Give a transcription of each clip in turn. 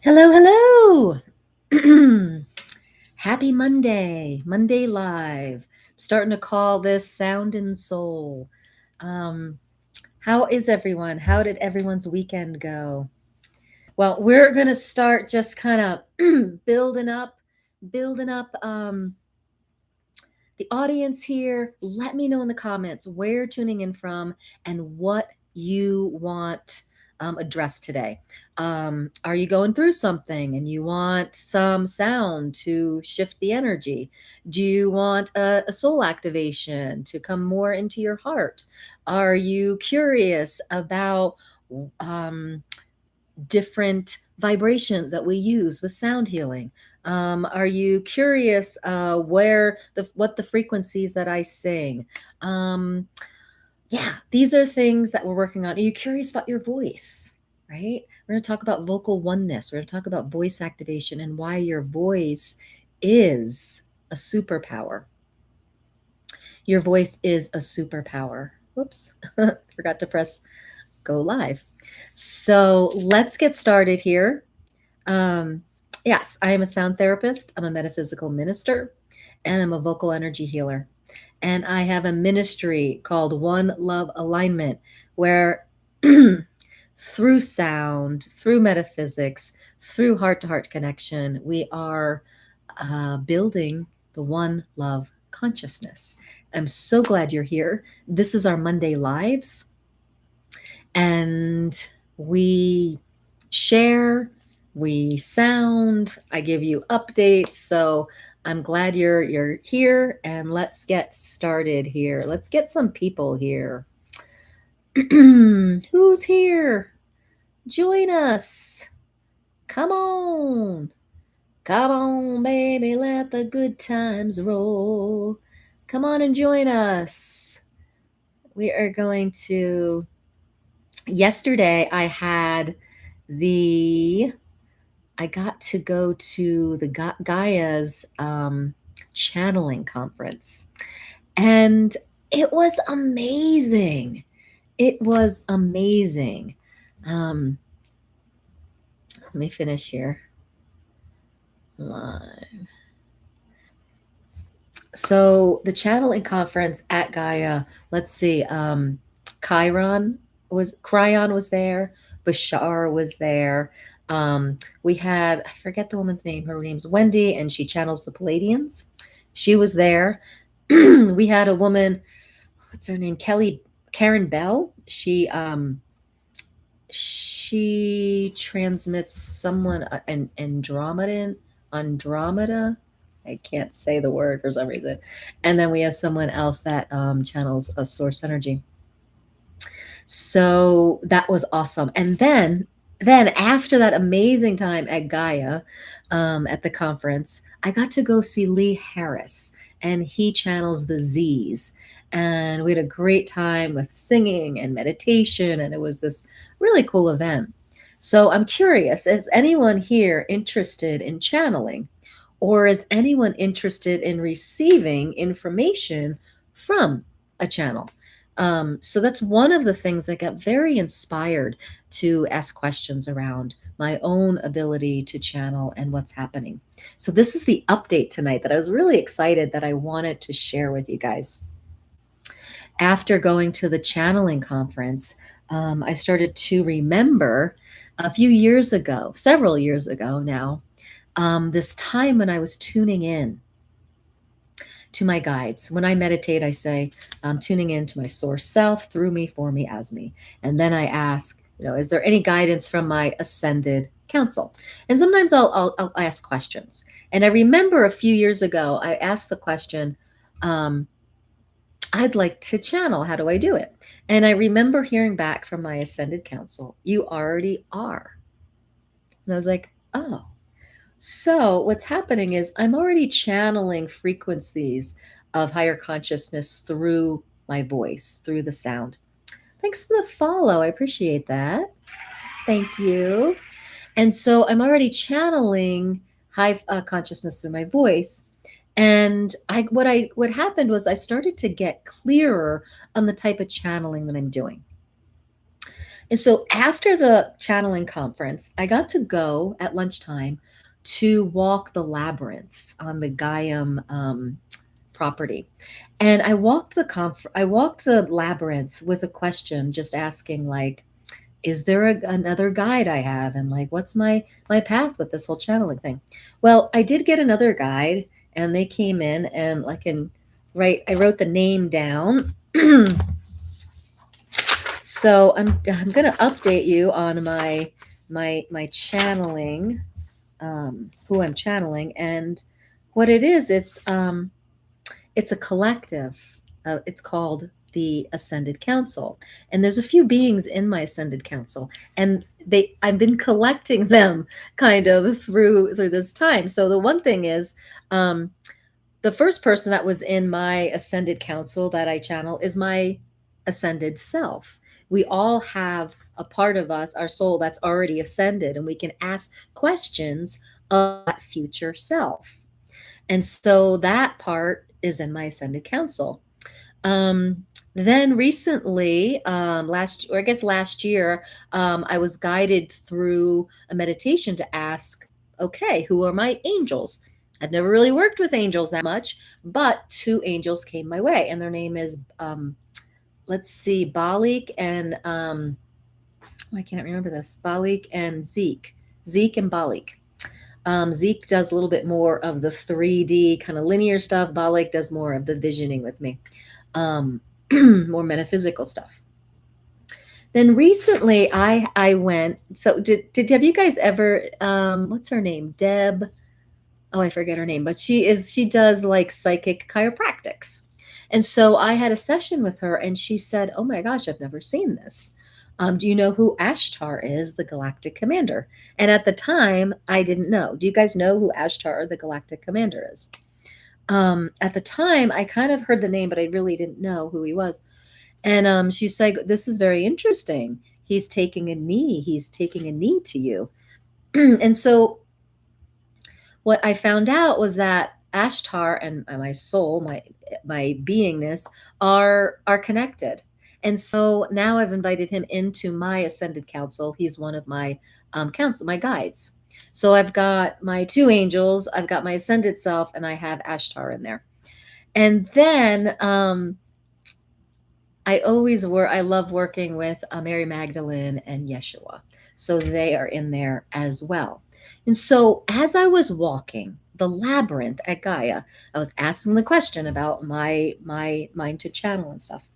Hello, hello. Happy Monday, Monday Live. Starting to call this Sound and Soul. Um, how is everyone? How did everyone's weekend go? Well, we're going to start just kind of building up the audience here. Let me know in the comments where you're tuning in from and what you want addressed today. Are you going through something and you want some sound to shift the energy? Do you want a soul activation to come more into your heart? Are you curious about um, different vibrations that we use with sound healing? Are you curious what the frequencies that I sing? Um, yeah, these are things that we're working on. Are you curious about your voice? Right? We're going to talk about vocal oneness. We're going to talk about voice activation and why your voice is a superpower. Your voice is a superpower. Whoops, forgot to press go live. So let's get started here. Um, yes, I am a sound therapist, I'm a metaphysical minister, and I'm a vocal energy healer. And I have a ministry called One Love Alignment, where through sound, through metaphysics, through heart to heart connection, we are building the One Love consciousness. I'm so glad you're here. This is our Monday Lives, and we share, we sound, I give you updates. So I'm glad you're here, and let's get started here. Let's get some people here. Who's here? Join us. Come on. Come on, baby, let the good times roll. Come on and join us. We are going to yesterday I got to go to the Gaia's channeling conference, and it was amazing. It was amazing. Um, Let me finish here. Live. So the channeling conference at Gaia. Let's see. Cryon was there. Bashar was there. We had, I forget the woman's name. Her name's Wendy, and she channels the Palladians. She was there. We had a woman. What's her name? Karen Bell. She transmits someone an Andromeda. I can't say the word for some reason. And then we have someone else that channels a source energy. So that was awesome. And then after that amazing time at Gaia, at the conference, I got to go see Lee Harris, and he channels the Z's. And we had a great time with singing and meditation, and it was this really cool event. So I'm curious, is anyone here interested in channeling? Or is anyone interested in receiving information from a channel? So that's one of the things that got very inspired to ask questions around my own ability to channel and what's happening. So this is the update tonight that I was really excited that I wanted to share with you guys. After going to the channeling conference, I started to remember a few years ago, several years ago now, this time when I was tuning in to my guides. When I meditate, I say, I'm tuning in to my source self, through me, for me, as me. And then I ask, is there any guidance from my ascended council? And sometimes I'll ask questions. And I remember a few years ago, I asked the question, I'd like to channel. How do I do it? And I remember hearing back from my ascended council, you already are. And I was like, oh. So, what's happening is I'm already channeling frequencies of higher consciousness through my voice, through the sound. Thanks for the follow. I appreciate that. Thank you. And so I'm already channeling high consciousness through my voice. And what happened was I started to get clearer on the type of channeling that I'm doing. And so after the channeling conference, I got to go at lunchtime to walk the labyrinth on the Gaiam property. And I walked the labyrinth with a question, just asking like, is there another guide I have? And like, what's my path with this whole channeling thing? Well, I did get another guide, and they came in and like in right, I wrote the name down. So I'm gonna update you on my channeling, who I'm channeling, and what it is. It's a collective. It's called the Ascended Council, and there's a few beings in my Ascended Council, and I've been collecting them kind of through this time. So the one thing is, um, the first person that was in my Ascended Council that I channel is my ascended self. We all have a part of us, our soul, that's already ascended, and we can ask questions of that future self. And so that part is in my Ascended Council. Um, then recently, or I guess last year, I was guided through a meditation to ask, okay, who are my angels? I've never really worked with angels that much, but two angels came my way, and their name is, let's see, Balik and, I can't remember this, Balik and Zeke. Zeke and Balik. Zeke does a little bit more of the 3D kind of linear stuff. Balik does more of the visioning with me, um, more metaphysical stuff. Then recently, I went. So did have you guys ever? What's her name? Deb. Oh, I forget her name, but she does like psychic chiropractics. And so I had a session with her, and she said, "Oh my gosh, I've never seen this. Do you know who Ashtar is, the Galactic Commander?" And at the time, I didn't know. Do you guys know who Ashtar, the Galactic Commander, is? At the time, I kind of heard the name, but I really didn't know who he was. And she's like, "This is very interesting. He's taking a knee. He's taking a knee to you." And so what I found out was that Ashtar and my soul, my beingness, are connected. And so now I've invited him into my Ascended Council. He's one of my council, my guides. So I've got my two angels, I've got my ascended self, and I have Ashtar in there. And then I love working with Mary Magdalene and Yeshua. So they are in there as well. And so as I was walking the labyrinth at Gaia, I was asking the question about my mind to channel and stuff.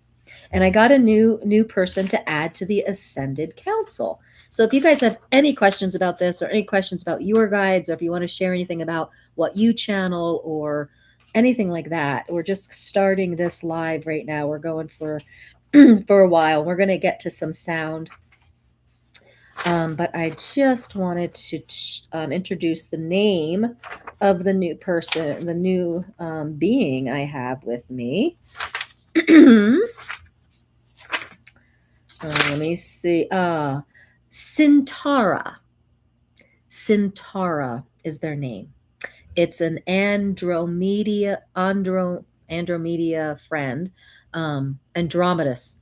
And I got a new person to add to the Ascended Council. So if you guys have any questions about this or any questions about your guides, or if you want to share anything about what you channel or anything like that, we're just starting this live right now. We're going for for a while. We're going to get to some sound. But I just wanted to introduce the name of the new person, the new being I have with me. Let me see. Sintara. Sintara is their name. It's an Andromeda friend, Andromeda's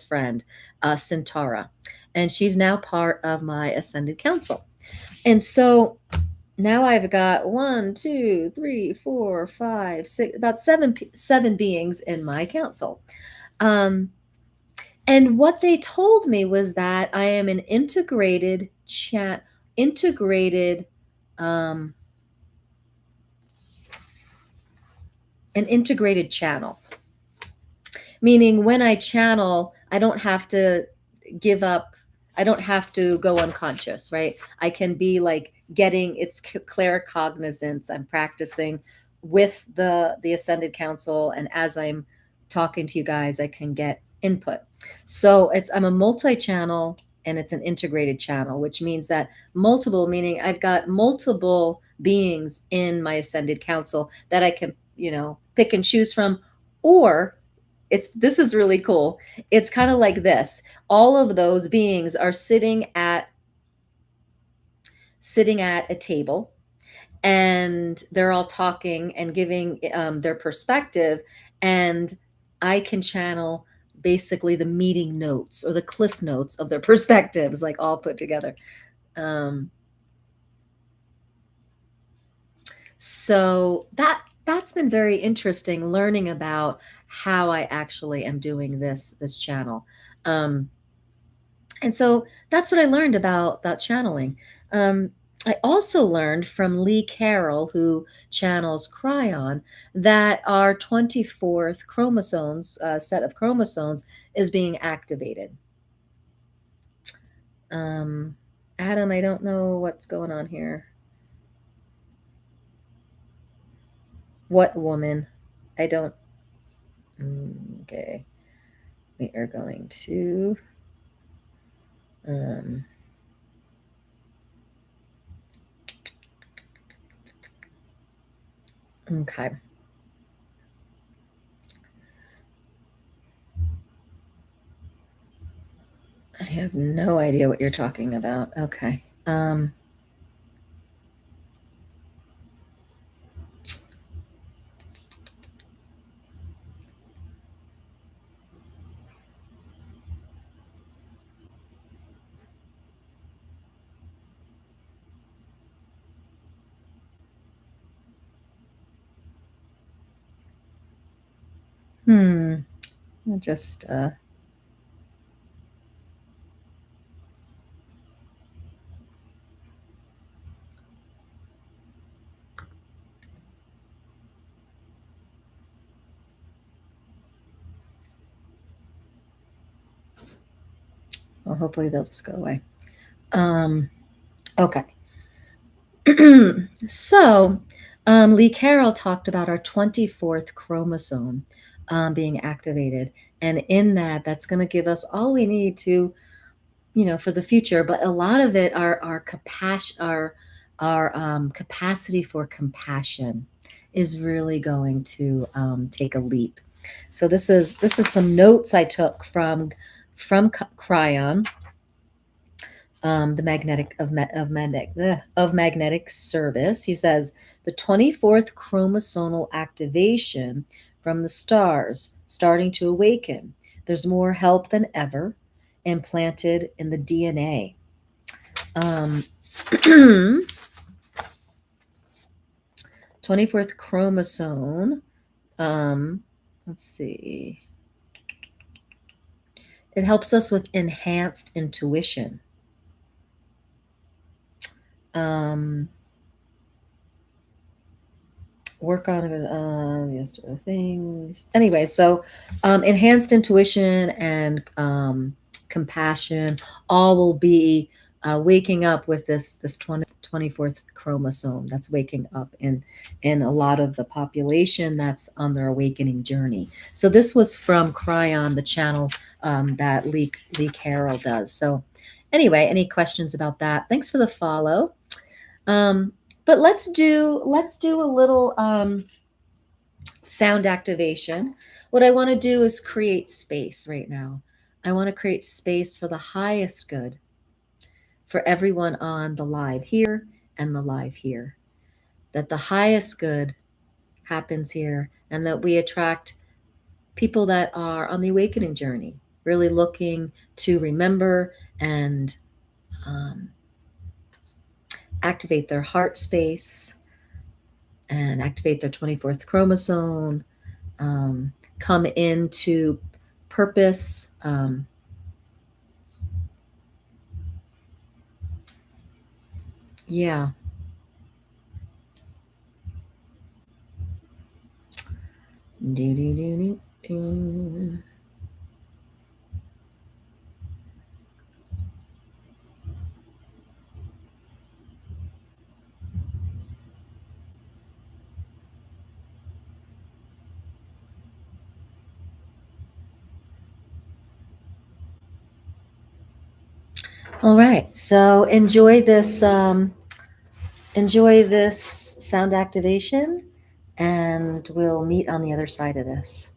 friend, Centaura, and she's now part of my Ascended Council. And so now I've got 1, 2, 3, 4, 5, 6, about seven beings in my council. And what they told me was that I am an integrated um, an integrated channel. Meaning when I channel, I don't have to give up, I don't have to go unconscious, right? I can be like getting it's claircognizance. I'm practicing with the Ascended Council, and as I'm talking to you guys, I can get input. So I'm a multi-channel, and it's an integrated channel, which means that multiple, meaning I've got multiple beings in my Ascended Council that I can, pick and choose from. Or this is really cool. It's kind of like this. All of those beings are sitting at a table, and they're all talking and giving their perspective, and I can channel basically the meeting notes or the cliff notes of their perspectives, like all put together. So that's been very interesting, learning about how I actually am doing this channel. And so that's what I learned about channeling. I also learned from Lee Carroll, who channels Cryon, that our 24th chromosomes, set of chromosomes, is being activated. Adam, I don't know what's going on here. What woman? I don't. Okay. We are going to. Okay. I have no idea what you're talking about. Okay. I'll just well, hopefully they'll just go away. Okay. So Lee Carroll talked about our 24th chromosome being activated. And in that, that's going to give us all we need to, for the future. But a lot of it, our capacity for compassion is really going to take a leap. So this is some notes I took from Cryon, the magnetic service. He says the 24th chromosomal activation from the stars starting to awaken. There's more help than ever implanted in the DNA. 24th chromosome. Let's see. It helps us with enhanced intuition. Work on the other things. Anyway, so enhanced intuition and compassion all will be waking up with this 24th chromosome that's waking up in a lot of the population that's on their awakening journey. So this was from Cryon, the channel that Lee Carroll does. So anyway, any questions about that? Thanks for the follow. But let's do a little sound activation. What I want to do is create space right now. I want to create space for the highest good for everyone on the live here and the live here. That the highest good happens here and that we attract people that are on the awakening journey, really looking to remember and activate their heart space and activate their 24th chromosome, come into purpose. Yeah. All right, so enjoy this sound activation, and we'll meet on the other side of this.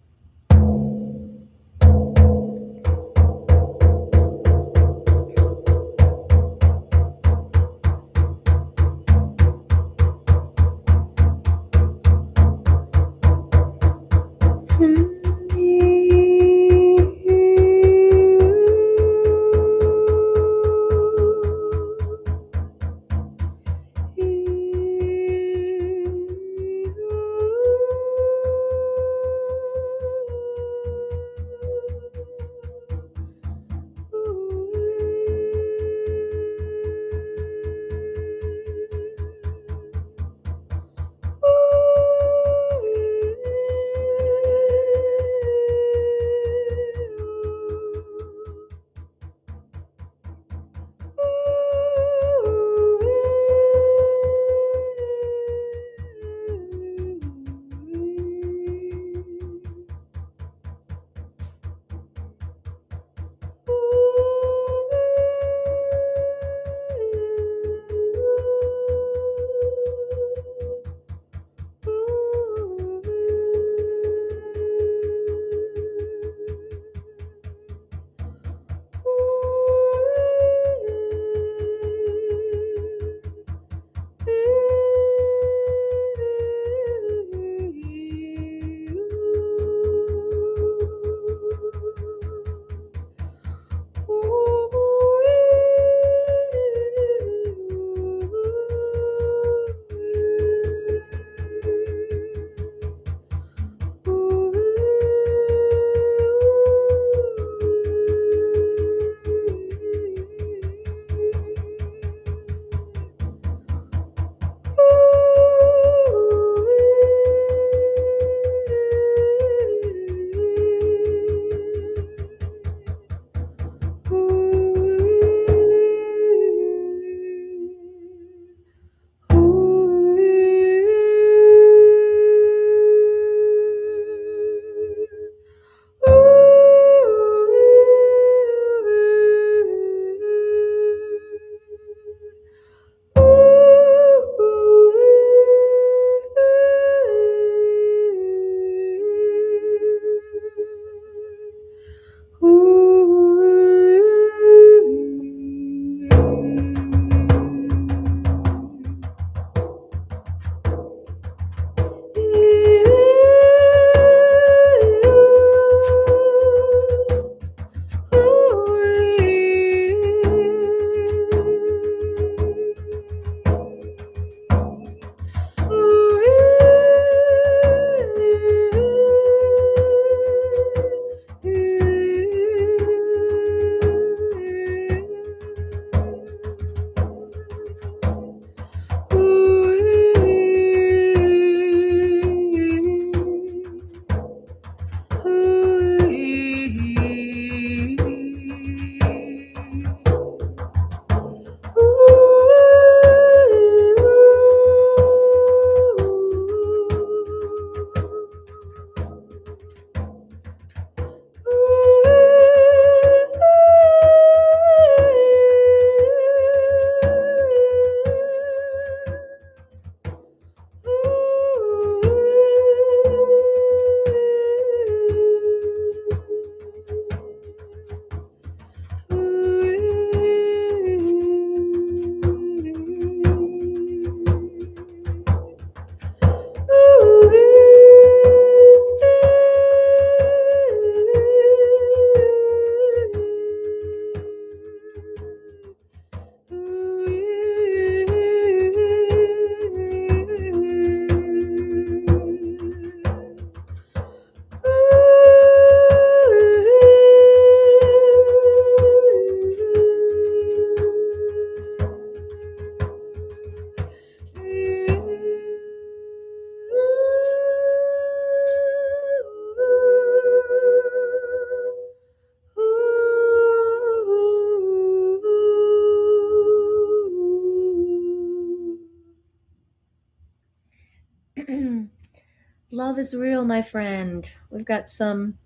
Love is real, my friend. We've got some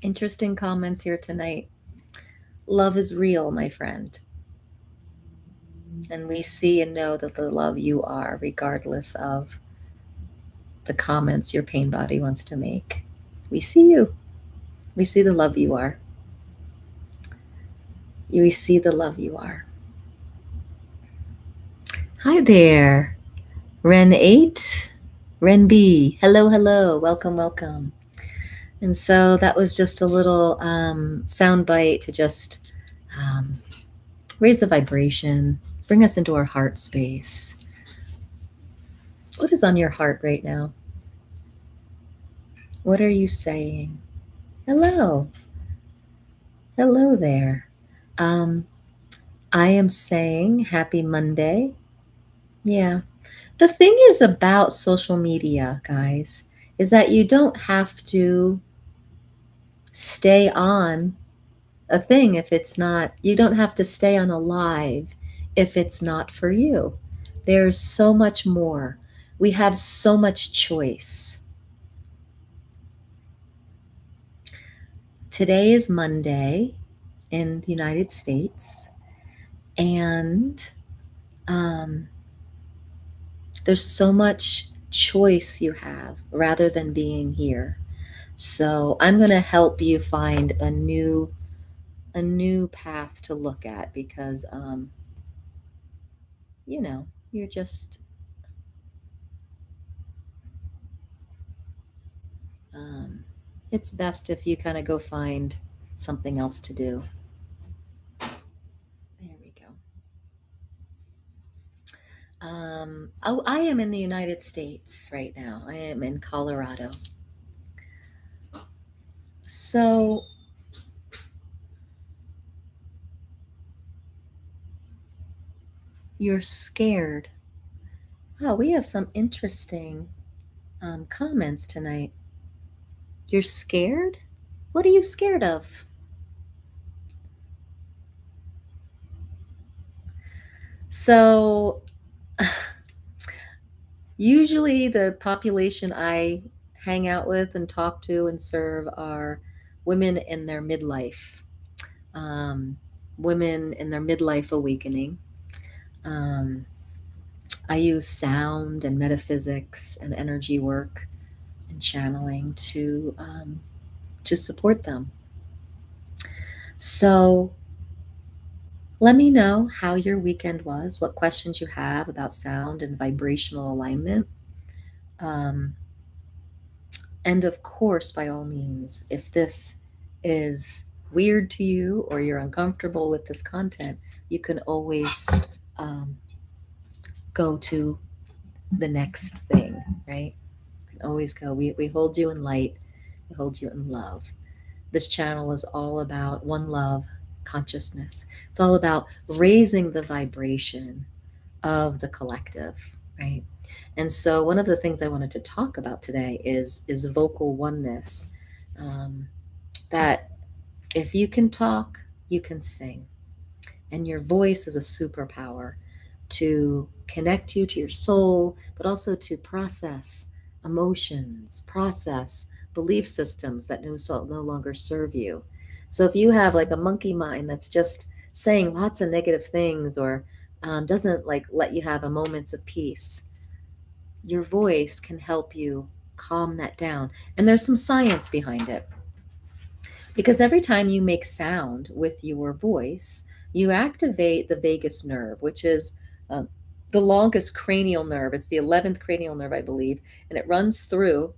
interesting comments here tonight. Love is real, my friend. And we see and know that the love you are, regardless of the comments your pain body wants to make. We see you. We see the love you are. We see the love you are. Hi there, Ren 8, Ren B. Hello, hello. Welcome, welcome. And so that was just a little sound bite to just raise the vibration, bring us into our heart space. What is on your heart right now? What are you saying? Hello. Hello there. I am saying happy Monday. Yeah. The thing is about social media, guys, is that you don't have to stay on a thing if it's not, you don't have to stay on a live if it's not for you. There's so much more. We have so much choice. Today is Monday in the United States, and there's so much choice you have rather than being here. So I'm going to help you find a new path to look at, because you're just it's best if you kind of go find something else to do. There we go. Oh, I am in the United States right now. I am in Colorado. So you're scared. Wow, we have some interesting comments tonight. You're scared? What are you scared of? So usually the population I hang out with and talk to and serve are women in their midlife, women in their midlife awakening. I use sound and metaphysics and energy work and channeling to support them. So let me know how your weekend was, what questions you have about sound and vibrational alignment. And of course, by all means, if this is weird to you or you're uncomfortable with this content, you can always go to the next thing, right? You can always go. We hold you in light, we hold you in love. This channel is all about one love consciousness. It's all about raising the vibration of the collective, right? And so one of the things I wanted to talk about today is vocal oneness. That if you can talk, you can sing. And your voice is a superpower to connect you to your soul, but also to process emotions, process belief systems that no longer serve you. So if you have like a monkey mind that's just saying lots of negative things, or doesn't like let you have a moments of peace, your voice can help you calm that down. And there's some science behind it. Because every time you make sound with your voice, you activate the vagus nerve, which is the longest cranial nerve. It's the 11th cranial nerve, I believe, and it runs through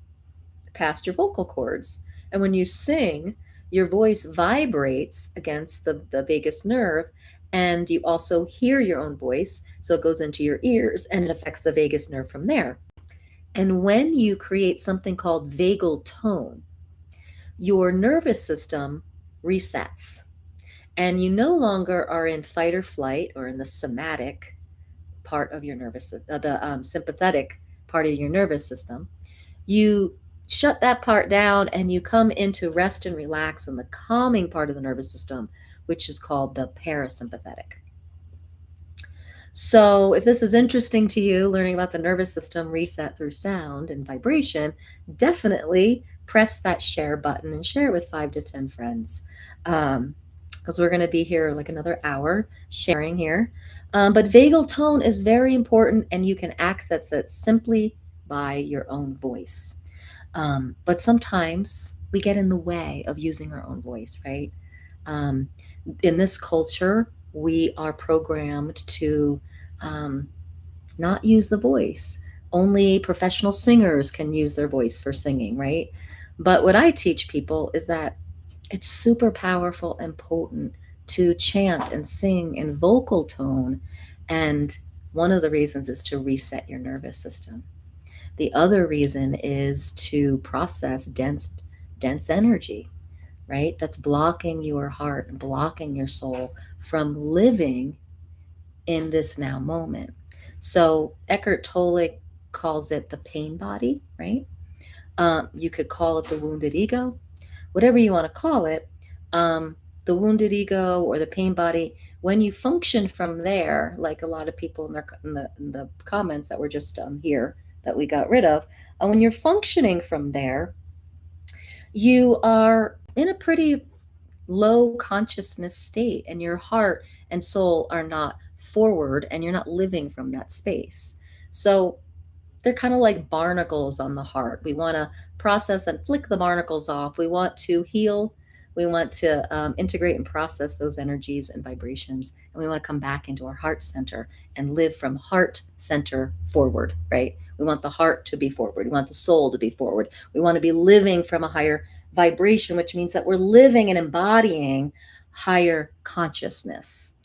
past your vocal cords. And when you sing, your voice vibrates against the vagus nerve, and you also hear your own voice. So it goes into your ears and it affects the vagus nerve from there. And when you create something called vagal tone, your nervous system resets, and you no longer are in fight or flight or in the somatic part of your nervous system, the sympathetic part of your nervous system. You shut that part down and you come into rest and relax in the calming part of the nervous system, which is called the parasympathetic. So, if this is interesting to you, learning about the nervous system reset through sound and vibration, definitely press that share button and share it with 5 to 10 friends. Because we're going to be here like another hour sharing here. But vagal tone is very important, and you can access it simply by your own voice. But sometimes we get in the way of using our own voice, right? Um, in this culture, we are programmed to um, not use the voice. Only professional singers can use their voice for singing, right? But what I teach people is that it's super powerful and potent to chant and sing in vocal tone. And one of the reasons is to reset your nervous system. The other reason is to process dense energy, right? That's blocking your heart and blocking your soul from living in this now moment. So Eckhart Tolle calls it the pain body, right? You could call it the wounded ego, whatever you want to call it. Um, the wounded ego or the pain body. When you function from there, like a lot of people in the comments that were just here that we got rid of, when you're functioning from there, you are in a pretty low consciousness state, and your heart and soul are not forward, and you're not living from that space. So they're kind of like barnacles on the heart. We want to process and flick the barnacles off. We want to heal. We want to integrate and process those energies and vibrations. And we want to come back into our heart center and live from heart center forward, right? We want the heart to be forward. We want the soul to be forward. We want to be living from a higher vibration, which means that we're living and embodying higher consciousness.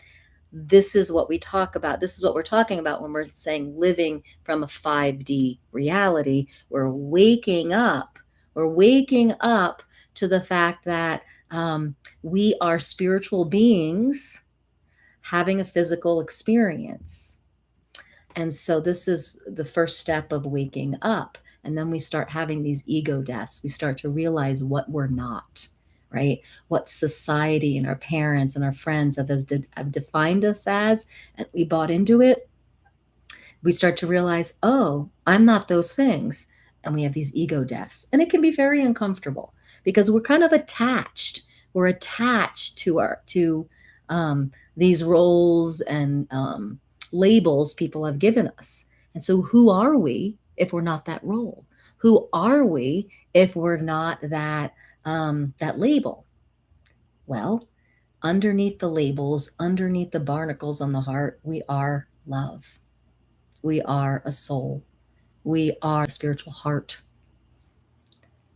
This is what we talk about. This is what we're talking about when we're saying living from a 5D reality. We're waking up. We're waking up to the fact that we are spiritual beings having a physical experience. And so this is the first step of waking up. And then we start having these ego deaths. We start to realize what we're not, right? What society and our parents and our friends have defined us as, and we bought into it. We start to realize, oh, I'm not those things. And we have these ego deaths. And it can be very uncomfortable because we're kind of attached. We're attached to these roles and labels people have given us. And so, who are we if we're not that role? Who are we if we're not that label? Well, underneath the labels, underneath the barnacles on the heart, we are love. We are a soul. We are a spiritual heart.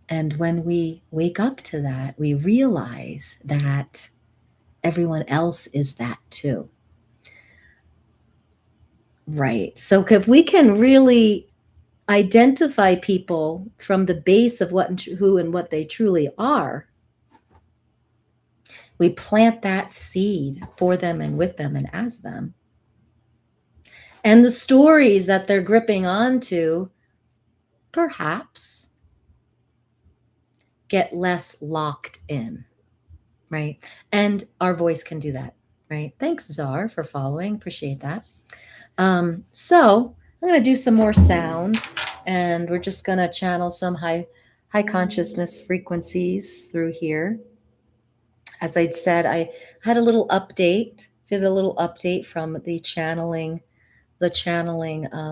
And when we wake up to that, we realize that everyone else is that too. Right. So if we can really identify people from the base of who and what they truly are, we plant that seed for them and with them and as them. And the stories that they're gripping onto perhaps get less locked in, right? And our voice can do that, right? Thanks, Czar, for following. Appreciate that. So I'm going to do some more sound, and we're just going to channel some high consciousness frequencies through here. As I said, I had a little update, did a little update from the channeling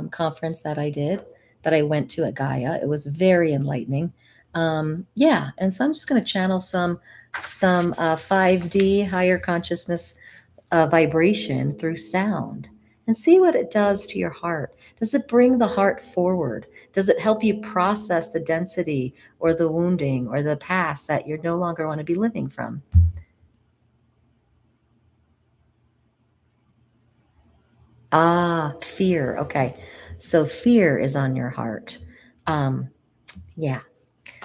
conference that I went to at Gaia. It was very enlightening. Yeah, and so I'm just going to channel some 5D higher consciousness vibration through sound and see what it does to your heart. Does it bring the heart forward? Does it help you process the density or the wounding or the past that you no longer want to be living from? Ah, fear. Okay. So fear is on your heart. Um, yeah.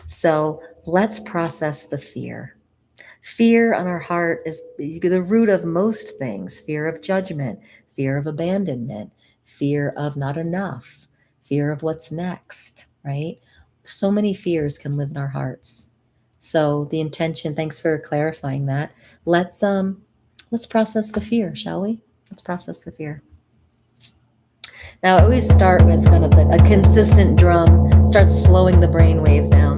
So let's process the fear. Fear on our heart is the root of most things: fear of judgment, fear of abandonment, fear of not enough, fear of what's next, right? So many fears can live in our hearts. So the intention, thanks for clarifying that. Let's process the fear, shall we? Let's process the fear. Now, I always start with kind of a consistent drum, start slowing the brain waves down.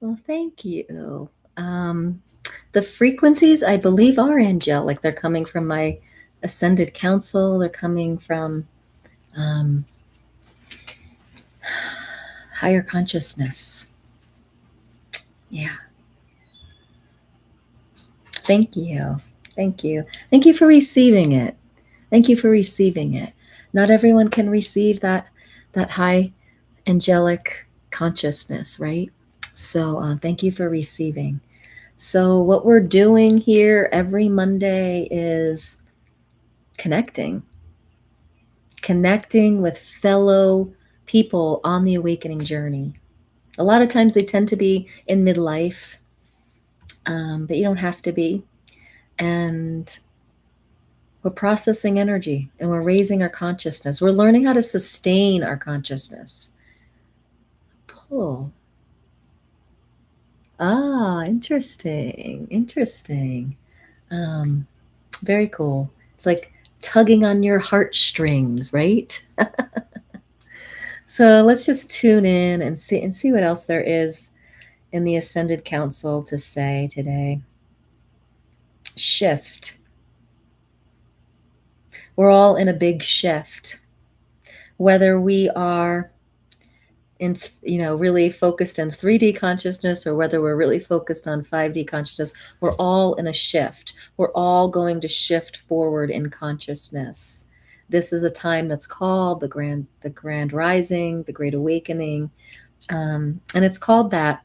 Well, thank you. The frequencies, I believe, are angelic. They're coming from my ascended council. They're coming from um, higher consciousness. Yeah. Thank you. Thank you. Thank you for receiving it. Thank you for receiving it. Not everyone can receive that high angelic consciousness, right? So thank you for receiving. So what we're doing here every Monday is connecting with fellow people on the awakening journey. A lot of times they tend to be in midlife, but you don't have to be. And we're processing energy and we're raising our consciousness. We're learning how to sustain our consciousness. Pull. Ah, interesting. Interesting. Very cool. It's like tugging on your heartstrings, right? So let's just tune in and see what else there is in the Ascended Council to say today. Shift. We're all in a big shift. Whether we are in really focused on 3D consciousness or whether we're really focused on 5D consciousness, we're all in a shift. We're all going to shift forward in consciousness. This is a time that's called the grand rising, the great awakening. And it's called that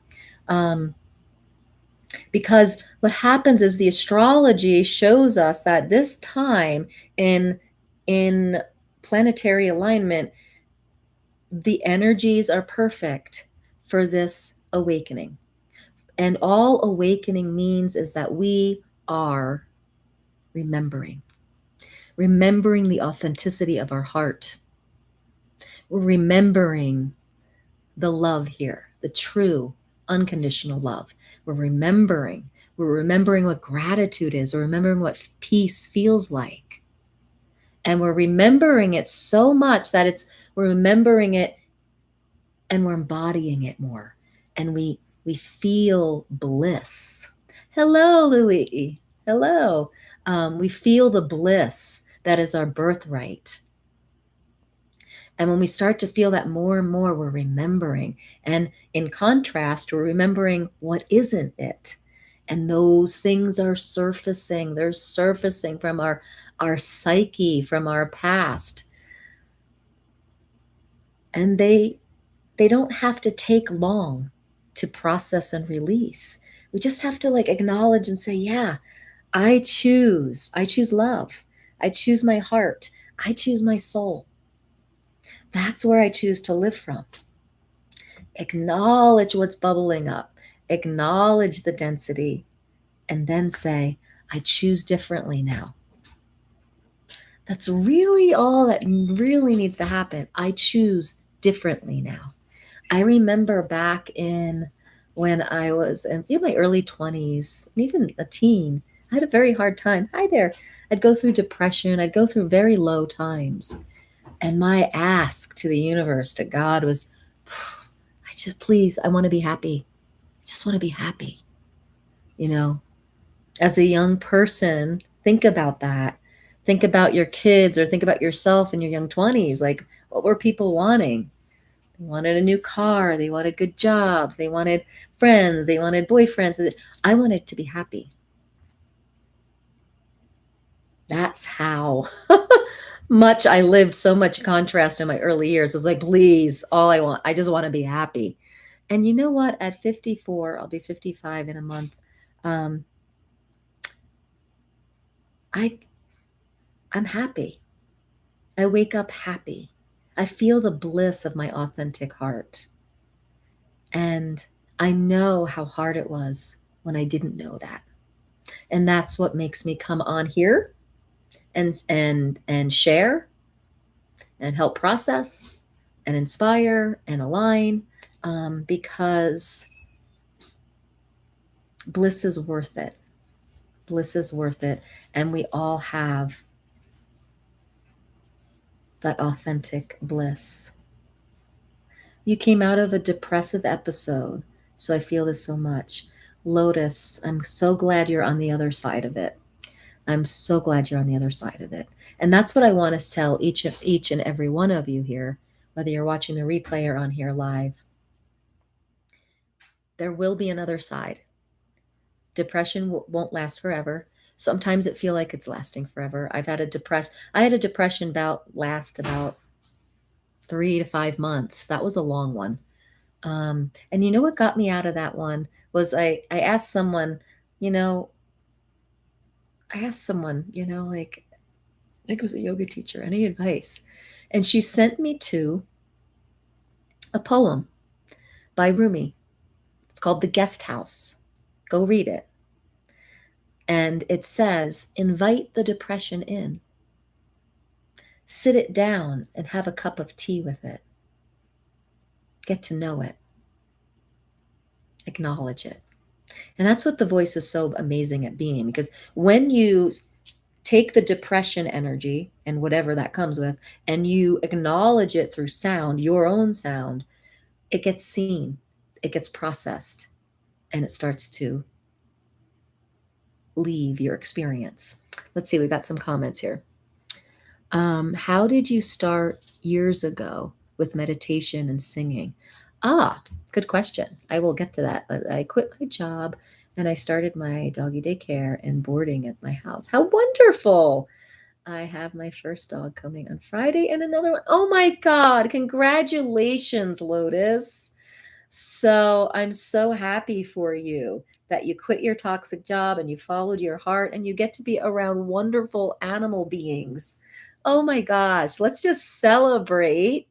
um, because what happens is the astrology shows us that this time in in planetary alignment, the energies are perfect for this awakening. And all awakening means is that we are remembering, remembering the authenticity of our heart. We're remembering the love here, the true, unconditional love. We're remembering. We're remembering what gratitude is. We're remembering what peace feels like. And we're remembering it so much that we're remembering it and we're embodying it more. And we feel bliss. Hello, Louis. Hello. We feel the bliss that is our birthright. And when we start to feel that more and more, we're remembering. And in contrast, we're remembering what isn't it. And those things are surfacing. They're surfacing from our psyche, from our past. And they don't have to take long to process and release. We just have to like acknowledge and say, yeah, I choose. I choose love. I choose my heart. I choose my soul. That's where I choose to live from. Acknowledge what's bubbling up, acknowledge the density, and then say, I choose differently now. That's really all that really needs to happen. I choose differently now. I remember back in when I was in my early 20s, and even a teen, I had a very hard time. Hi there. I'd go through depression, I'd go through very low times. And my ask to the universe, to God, was, please, I want to be happy. I just want to be happy. You know, as a young person, think about that. Think about your kids or think about yourself in your young 20s. Like, what were people wanting? They wanted a new car. They wanted good jobs. They wanted friends. They wanted boyfriends. I wanted to be happy. That's how much I lived so much contrast in my early years. I was like, please, all I just want to be happy. And you know what? At 54, I'll be 55 in a month. Um, I I'm happy. I wake up happy. I feel the bliss of my authentic heart. And I know how hard it was when I didn't know that. And that's what makes me come on here and share and help process and inspire and align, because bliss is worth it. Bliss is worth it. And we all have that authentic bliss. You came out of a depressive episode, so I feel this so much. Lotus, I'm so glad you're on the other side of it. I'm so glad you're on the other side of it. And that's what I want to tell each and every one of you here, whether you're watching the replay or on here live. There will be another side. Depression won't last forever. Sometimes it feel like it's lasting forever. I had a depression last about 3 to 5 months. That was a long one. And you know what got me out of that one was I asked someone, you know, like, I think it was a yoga teacher, any advice? And she sent me to a poem by Rumi. It's called The Guest House. Go read it. And it says, invite the depression in. Sit it down and have a cup of tea with it. Get to know it. Acknowledge it. And that's what the voice is so amazing at being, because when you take the depression energy and whatever that comes with, and you acknowledge it through sound, your own sound, it gets seen, it gets processed, and it starts to leave your experience. Let's see, we've got some comments here. How did you start years ago with meditation and singing? Good question. I will get to that. I quit my job and I started my doggy daycare and boarding at my house. How wonderful. I have my first dog coming on Friday and another one. Oh my God. Congratulations, Lotus. So I'm so happy for you that you quit your toxic job and you followed your heart and you get to be around wonderful animal beings. Oh my gosh. Let's just celebrate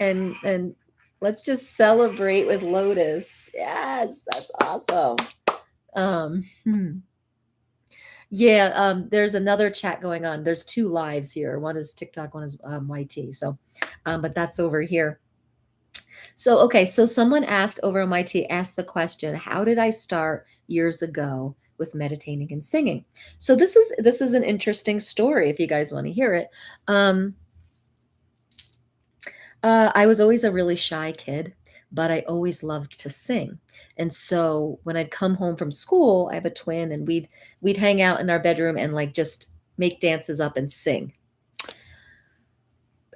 and let's just celebrate with Lotus. Yes, that's awesome. Hmm. Yeah, there's another chat going on. There's two lives here. One is TikTok, one is YT. So, but that's over here. So, okay, so someone asked over on YT, asked the question, how did I start years ago with meditating and singing? So this is an interesting story if you guys want to hear it. Um, I was always a really shy kid, but I always loved to sing. And so when I'd come home from school, I have a twin, and we'd hang out in our bedroom and like just make dances up and sing.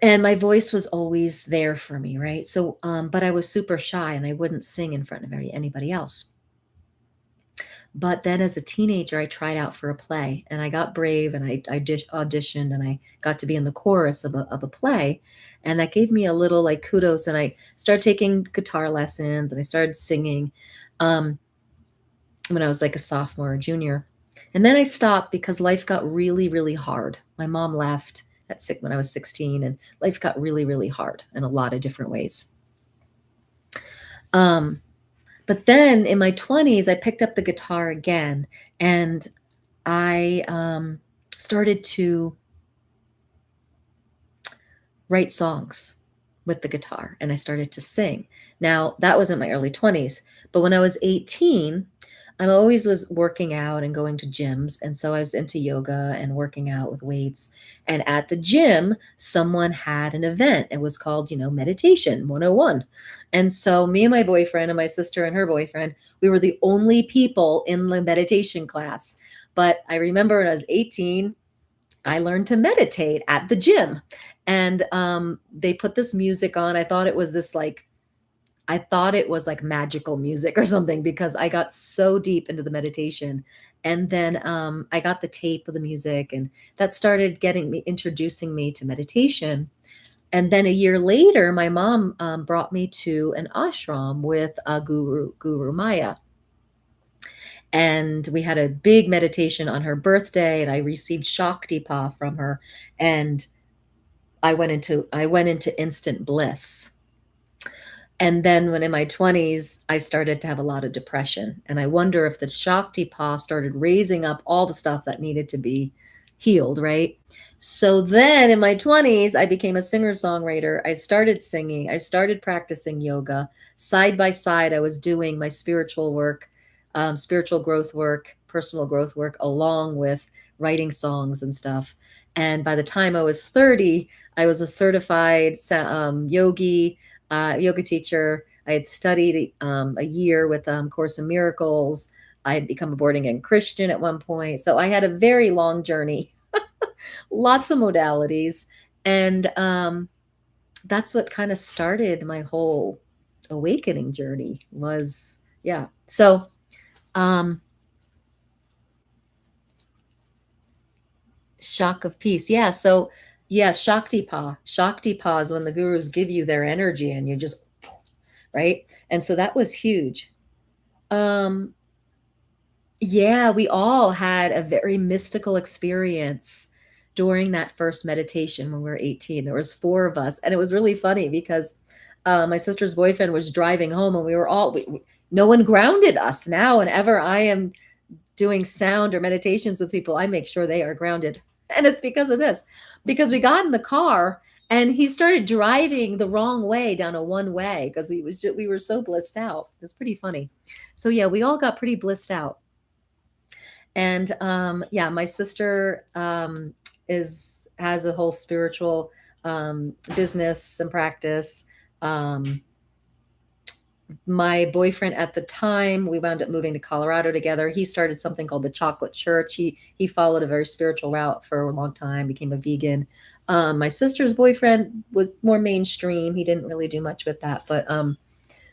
And my voice was always there for me, right? So, but I was super shy and I wouldn't sing in front of anybody else. But then as a teenager, I tried out for a play and I got brave and I auditioned and I got to be in the chorus of a play. And that gave me a little like kudos. And I started taking guitar lessons and I started singing um, when I was like a sophomore or junior. And then I stopped because life got really, really hard. My mom left at sick when I was 16 and life got really, really hard in a lot of different ways. Um, but then in my 20s, I picked up the guitar again and I started to write songs with the guitar and I started to sing. Now, that was in my early 20s, but when I was 18, I always was working out and going to gyms. And so I was into yoga and working out with weights. And at the gym, someone had an event. It was called, Meditation 101. And so me and my boyfriend and my sister and her boyfriend, we were the only people in the meditation class. But I remember when I was 18, I learned to meditate at the gym. And they put this music on. I thought it was like magical music or something because I got so deep into the meditation. And then I got the tape of the music, and that started introducing me to meditation. And then a year later, my mom brought me to an ashram with a Guru Maya. And we had a big meditation on her birthday, and I received Shaktipa from her. And I went into instant bliss. And then when in my 20s, I started to have a lot of depression. And I wonder if the Shaktipa started raising up all the stuff that needed to be healed, right? So then in my 20s, I became a singer-songwriter. I started singing. I started practicing yoga. Side by side, I was doing my spiritual work, spiritual growth work, personal growth work, along with writing songs and stuff. And by the time I was 30, I was a certified yoga teacher. I had studied a year with Course in Miracles. I had become a born again Christian at one point. So I had a very long journey, lots of modalities. And that's what kind of started my whole awakening journey was, yeah. So, um, shock of peace. Yeah. So, yeah, Shaktipa. Shaktipa is when the gurus give you their energy and you just, right? And so that was huge. Um, yeah, we all had a very mystical experience during that first meditation when we were 18. There was four of us, and it was really funny because my sister's boyfriend was driving home, and we were all no one grounded us. Now, whenever I am doing sound or meditations with people, I make sure they are grounded, and it's because of this. Because we got in the car and he started driving the wrong way down a one way because we were so blissed out. It was pretty funny. So yeah, we all got pretty blissed out. And yeah, my sister is has a whole spiritual business and practice. Um, my boyfriend at the time, we wound up moving to Colorado together. He started something called the Chocolate Church. He followed a very spiritual route for a long time, became a vegan. My sister's boyfriend was more mainstream. He didn't really do much with that, but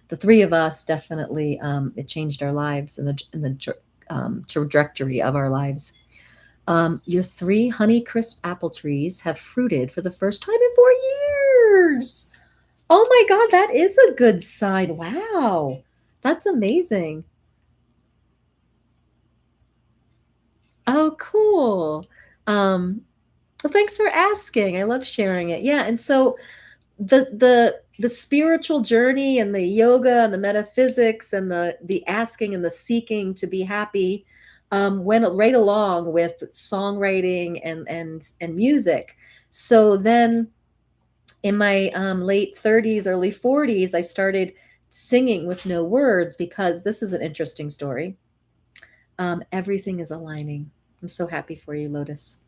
the three of us definitely it changed our lives and the trajectory of our lives. Your 3 Honeycrisp apple trees have fruited for the first time in 4 years. Oh my God, that is a good sign. Wow. That's amazing. Oh, cool. Um, well, thanks for asking. I love sharing it. Yeah, and so the spiritual journey and the yoga and the metaphysics and the asking and the seeking to be happy went right along with songwriting and music. So then in my late 30s, early 40s, I started singing with no words because this is an interesting story. Everything is aligning. I'm so happy for you, Lotus.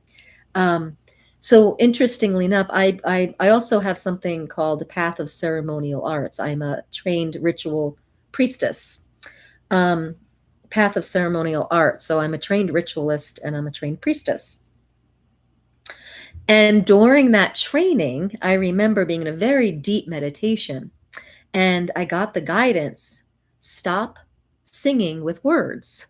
Um, so interestingly enough, I also have something called the Path of Ceremonial Arts. I'm a trained ritual priestess. Um, Path of Ceremonial Arts. So I'm a trained ritualist and I'm a trained priestess. And during that training, I remember being in a very deep meditation and I got the guidance, stop singing with words.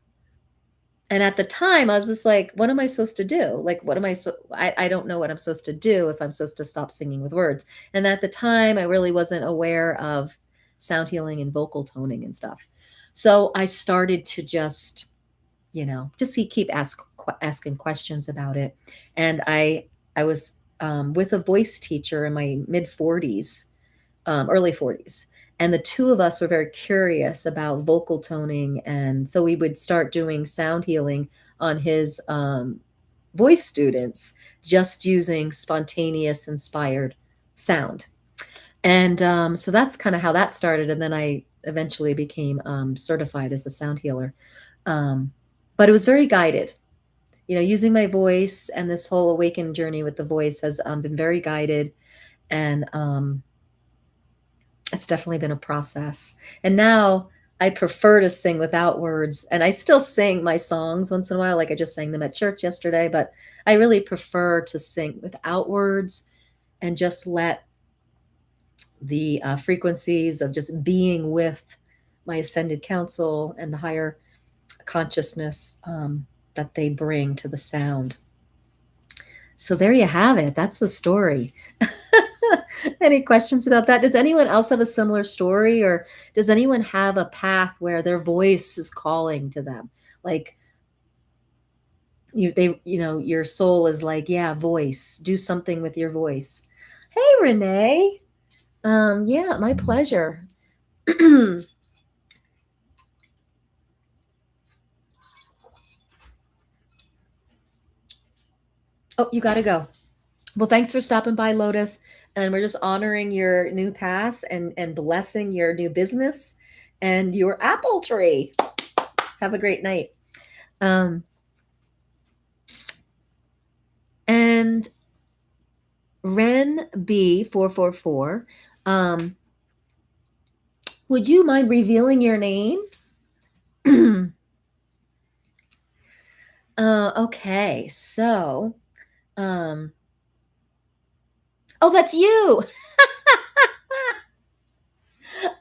And at the time, I was just like, what am I supposed to do? Like, what am I don't know what I'm supposed to do if I'm supposed to stop singing with words. And at the time, I really wasn't aware of sound healing and vocal toning and stuff. So I started to just, just asking questions about it. And I was with a voice teacher in my mid 40s, early 40s. And the two of us were very curious about vocal toning. And so we would start doing sound healing on his voice students, just using spontaneous, inspired sound. And so that's kind of how that started. And then I eventually became certified as a sound healer. Um, but it was very guided. Using my voice and this whole awakened journey with the voice has been very guided. And it's definitely been a process. And now I prefer to sing without words. And I still sing my songs once in a while, like I just sang them at church yesterday, but I really prefer to sing without words and just let the frequencies of just being with my ascended council and the higher consciousness that they bring to the sound. So there you have it. That's the story. Any questions about that? Does anyone else have a similar story, or does anyone have a path where their voice is calling to them? Like your soul is like, yeah, voice, do something with your voice. Hey, Renee. Yeah, my pleasure. Oh, you got to go. Well, thanks for stopping by, Lotus. And we're just honoring your new path and blessing your new business and your apple tree. Have a great night. Um, and Ren B444, would you mind revealing your name? Okay, so, um, oh, that's you.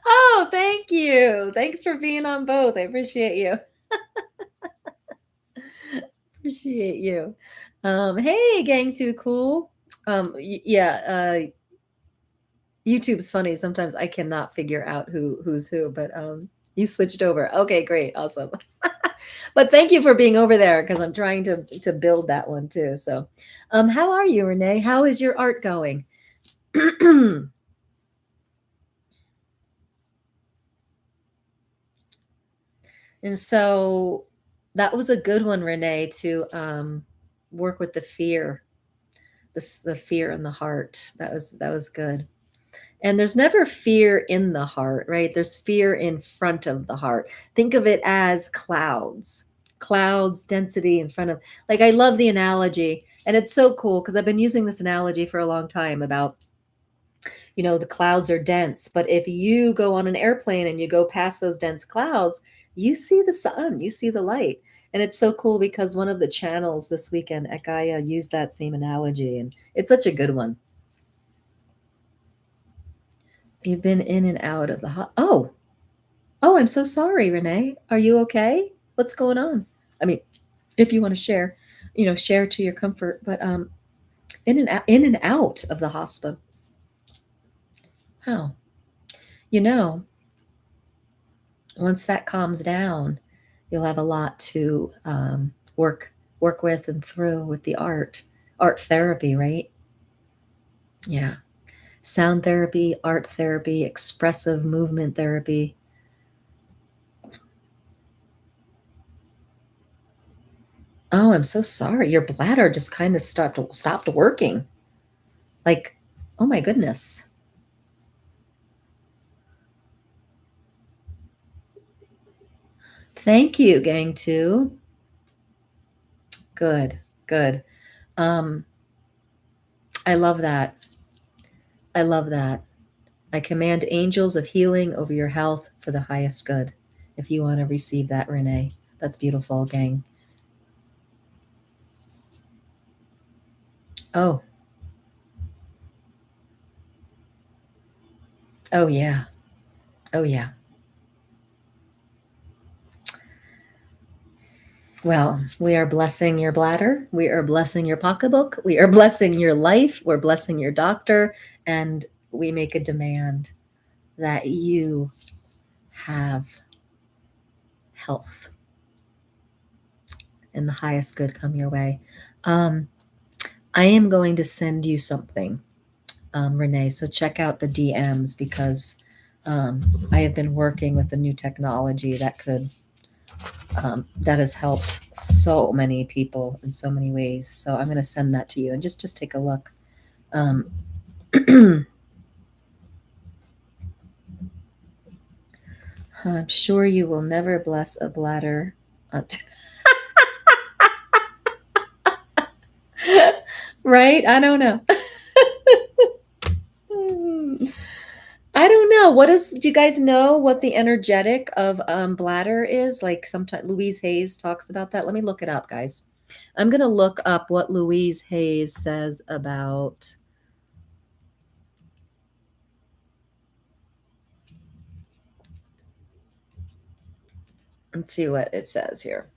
Oh, thank you. Thanks for being on both. I appreciate you. Appreciate you. Hey, gang, too cool. Yeah, YouTube's funny. Sometimes I cannot figure out who's who, but you switched over. Okay, great, awesome. But thank you for being over there because I'm trying to build that one too. So, how are you, Renee? How is your art going? And so that was a good one, Renee, to work with the fear, the fear in the heart. That was good. And there's never fear in the heart, right? There's fear in front of the heart. Think of it as clouds, density in front of, like, I love the analogy. And it's so cool because I've been using this analogy for a long time about, the clouds are dense. But if you go on an airplane and you go past those dense clouds, you see the sun, you see the light. And it's so cool because one of the channels this weekend at Gaia used that same analogy. And it's such a good one. You've been in and out of the Oh, I'm so sorry, Renee. Are you okay? What's going on? I mean, if you want to share. share to your comfort. But in and out of the hospital. Wow. You know, once that calms down, you'll have a lot to work with and through with the art therapy, right? Yeah. Sound therapy, art therapy, expressive movement therapy. Oh, I'm so sorry. Your bladder just kind of stopped working. Like, oh my goodness. Thank you, gang two. Good, good. Um, I love that. I love that. I command angels of healing over your health for the highest good. If you want to receive that, Renee, that's beautiful, gang. Oh, oh yeah. Oh yeah. Well, we are blessing your bladder. We are blessing your pocketbook. We are blessing your life. We're blessing your doctor. And we make a demand that you have health and the highest good come your way. Um, I am going to send you something, Renee. So check out the DMs because I have been working with the new technology that has helped so many people in so many ways. So I'm going to send that to you and just take a look. Um, I'm sure you will never bless a bladder. Right? I don't know. I don't know. Do you guys know what the energetic of bladder is? Like sometimes Louise Hayes talks about that. Let me look it up, guys. I'm going to look up what Louise Hayes says about. Let's see what it says here.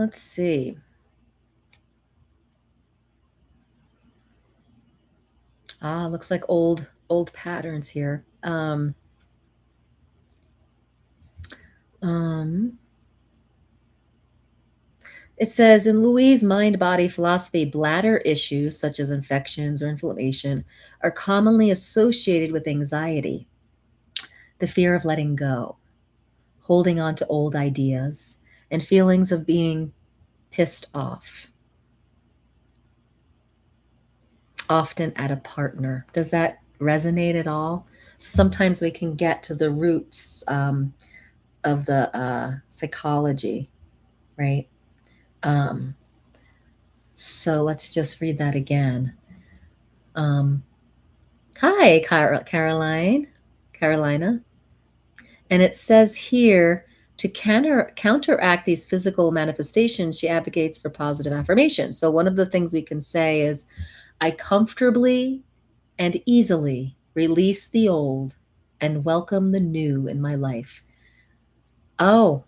Let's see. Looks like old patterns here. Um, it says in Louise' mind body philosophy, bladder issues such as infections or inflammation are commonly associated with anxiety, the fear of letting go, holding on to old ideas, and feelings of being pissed off, often at a partner. Does that resonate at all? Sometimes we can get to the roots of the psychology, right? Um, so let's just read that again. Um, Hi, Carolina. And it says here to counteract these physical manifestations, she advocates for positive affirmation. So, one of the things we can say is, I comfortably and easily release the old and welcome the new in my life. Oh,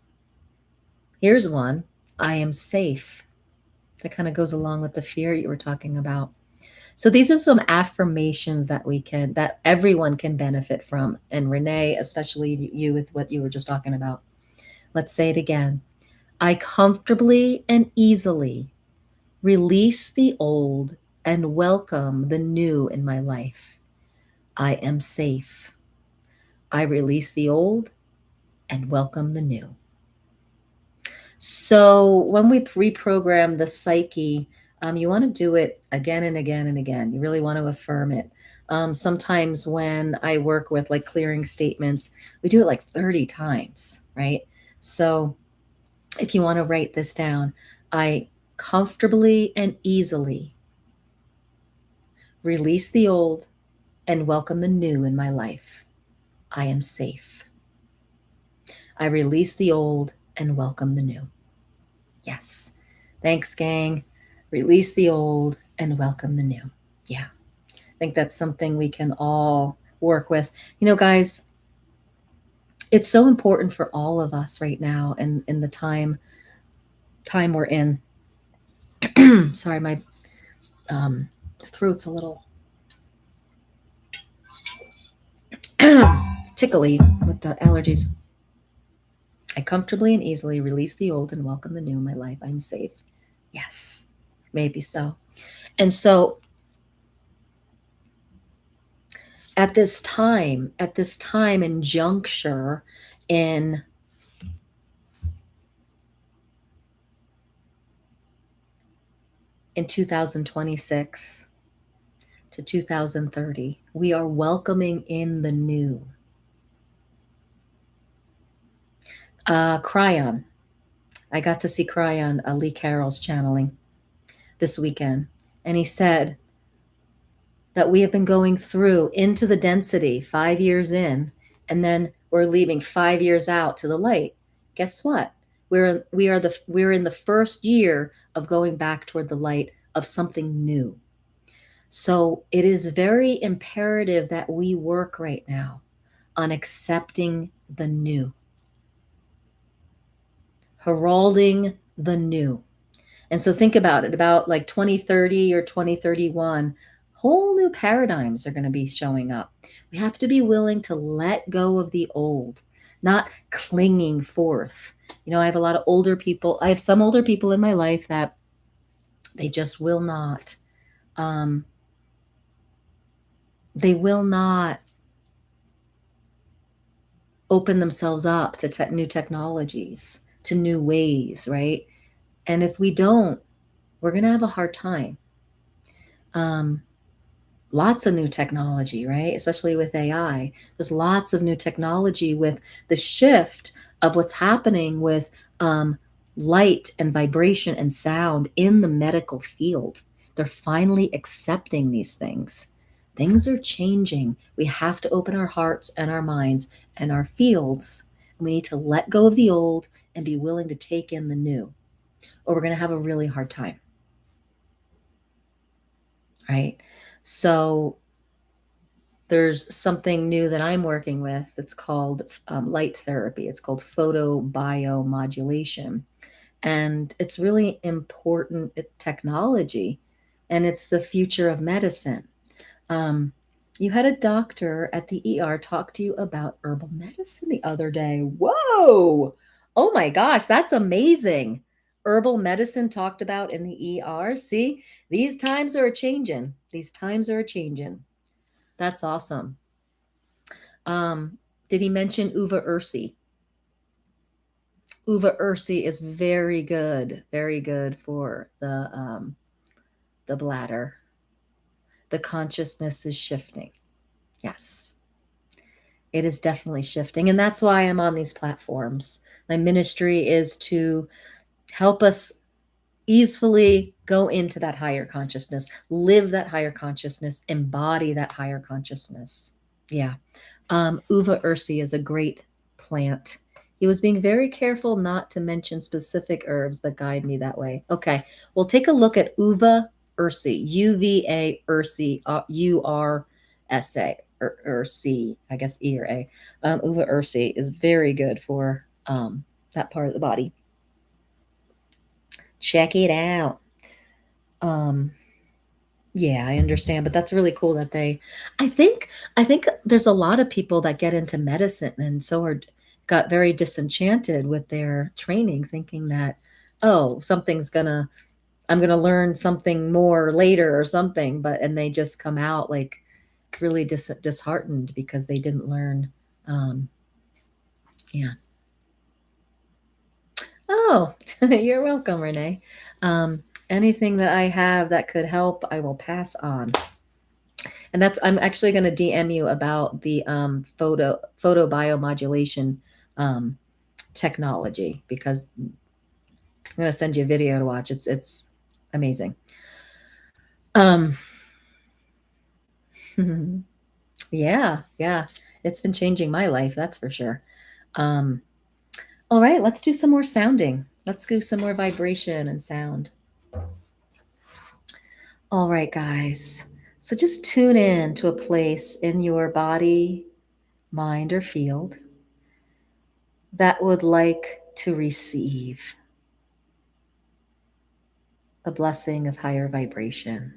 here's one. I am safe. That kind of goes along with the fear you were talking about. So these are some affirmations that everyone can benefit from. And Renee, especially you with what you were just talking about. Let's say it again. I comfortably and easily release the old and welcome the new in my life. I am safe. I release the old and welcome the new. So when we reprogram the psyche, you want to do it again and again and again. You really want to affirm it. Sometimes when I work with like clearing statements, we do it like 30 times, right? So if you want to write this down, I comfortably and easily release the old and welcome the new in my life. I am safe. I release the old and welcome the new. Yes. Thanks, gang. Release the old and welcome the new. Yeah. I think that's something we can all work with. Guys, It's so important for all of us right now, and in the time we're in. Sorry, my um, throat's a little tickly with the allergies. I comfortably and easily release the old and welcome the new in my life. I'm safe. Yes, maybe so. And so at this time and juncture in in 2026 to 2030, we are welcoming in the new. Cryon. I got to see Cryon, Lee Carroll's channeling this weekend. And he said that we have been going through into the density 5 years in, and then we're leaving 5 years out to the light. Guess what? We're in the first year of going back toward the light of something new. So it is very imperative that we work right now on accepting the new, heralding the new. And so think about it, about like 2030 or 2031, whole new paradigms are going to be showing up. We have to be willing to let go of the old, not clinging forth. I have a lot of older people. I have some older people in my life that they just will not, um, they will not open themselves up to new technologies, to new ways, right? And if we don't, we're going to have a hard time. Um, Lots of new technology, right? Especially with AI. There's lots of new technology with the shift of what's happening with light and vibration and sound in the medical field. They're finally accepting these things. Things are changing. We have to open our hearts and our minds and our fields. And we need to let go of the old and be willing to take in the new, or we're going to have a really hard time, right? So there's something new that I'm working with that's called light therapy. It's called photobiomodulation. And it's really important technology, and it's the future of medicine. Um, you had a doctor at the ER talk to you about herbal medicine the other day. Whoa! Oh my gosh, that's amazing. Herbal medicine talked about in the ER. See, these times are changing. These times are changing. That's awesome. Um, did he mention Uva Ursi? Uva Ursi is very good for the bladder. The consciousness is shifting. Yes, it is definitely shifting. And that's why I'm on these platforms. My ministry is to help us easily go into that higher consciousness, live that higher consciousness, embody that higher consciousness. Yeah. Uva ursi is a great plant. He was being very careful not to mention specific herbs, but guide me that way. Okay, we'll take a look at Uva ursi, UVA ursi, URSA, ursi, I guess E or A. Uva ursi is very good for that part of the body. Check it out. Um, Yeah, I understand, but that's really cool that I think I think there's a lot of people that get into medicine and so are got very disenchanted with their training, thinking that, oh, I'm gonna learn something more later or something, but and they just come out like really disheartened because they didn't learn. Um, yeah. Oh, you're welcome, Renee. Anything that I have that could help, I will pass on. And that's I'm actually going to DM you about the photobiomodulation technology, because I'm going to send you a video to watch. It's amazing. Um, yeah, it's been changing my life, that's for sure. Um, all right, let's do some more sounding. Let's do some more vibration and sound. All right, guys. So just tune in to a place in your body, mind, or field that would like to receive a blessing of higher vibration.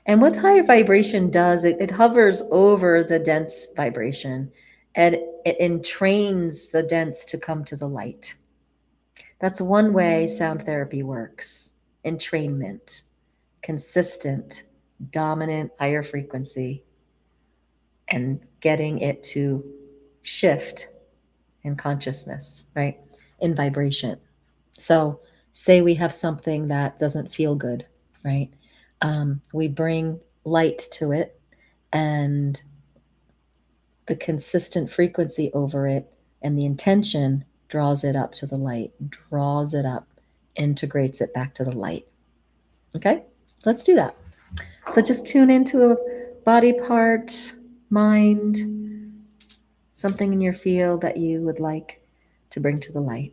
And what higher vibration does, it hovers over the dense vibration and it entrains the dense to come to the light. That's one way sound therapy works. Entrainment, consistent, dominant, higher frequency, and getting it to shift in consciousness, right? In vibration. So, say we have something that doesn't feel good, right? We bring light to it, and the consistent frequency over it and the intention draws it up to the light, draws it up, integrates it back to the light. Okay, let's do that. So just tune into a body part, mind, something in your field that you would like to bring to the light.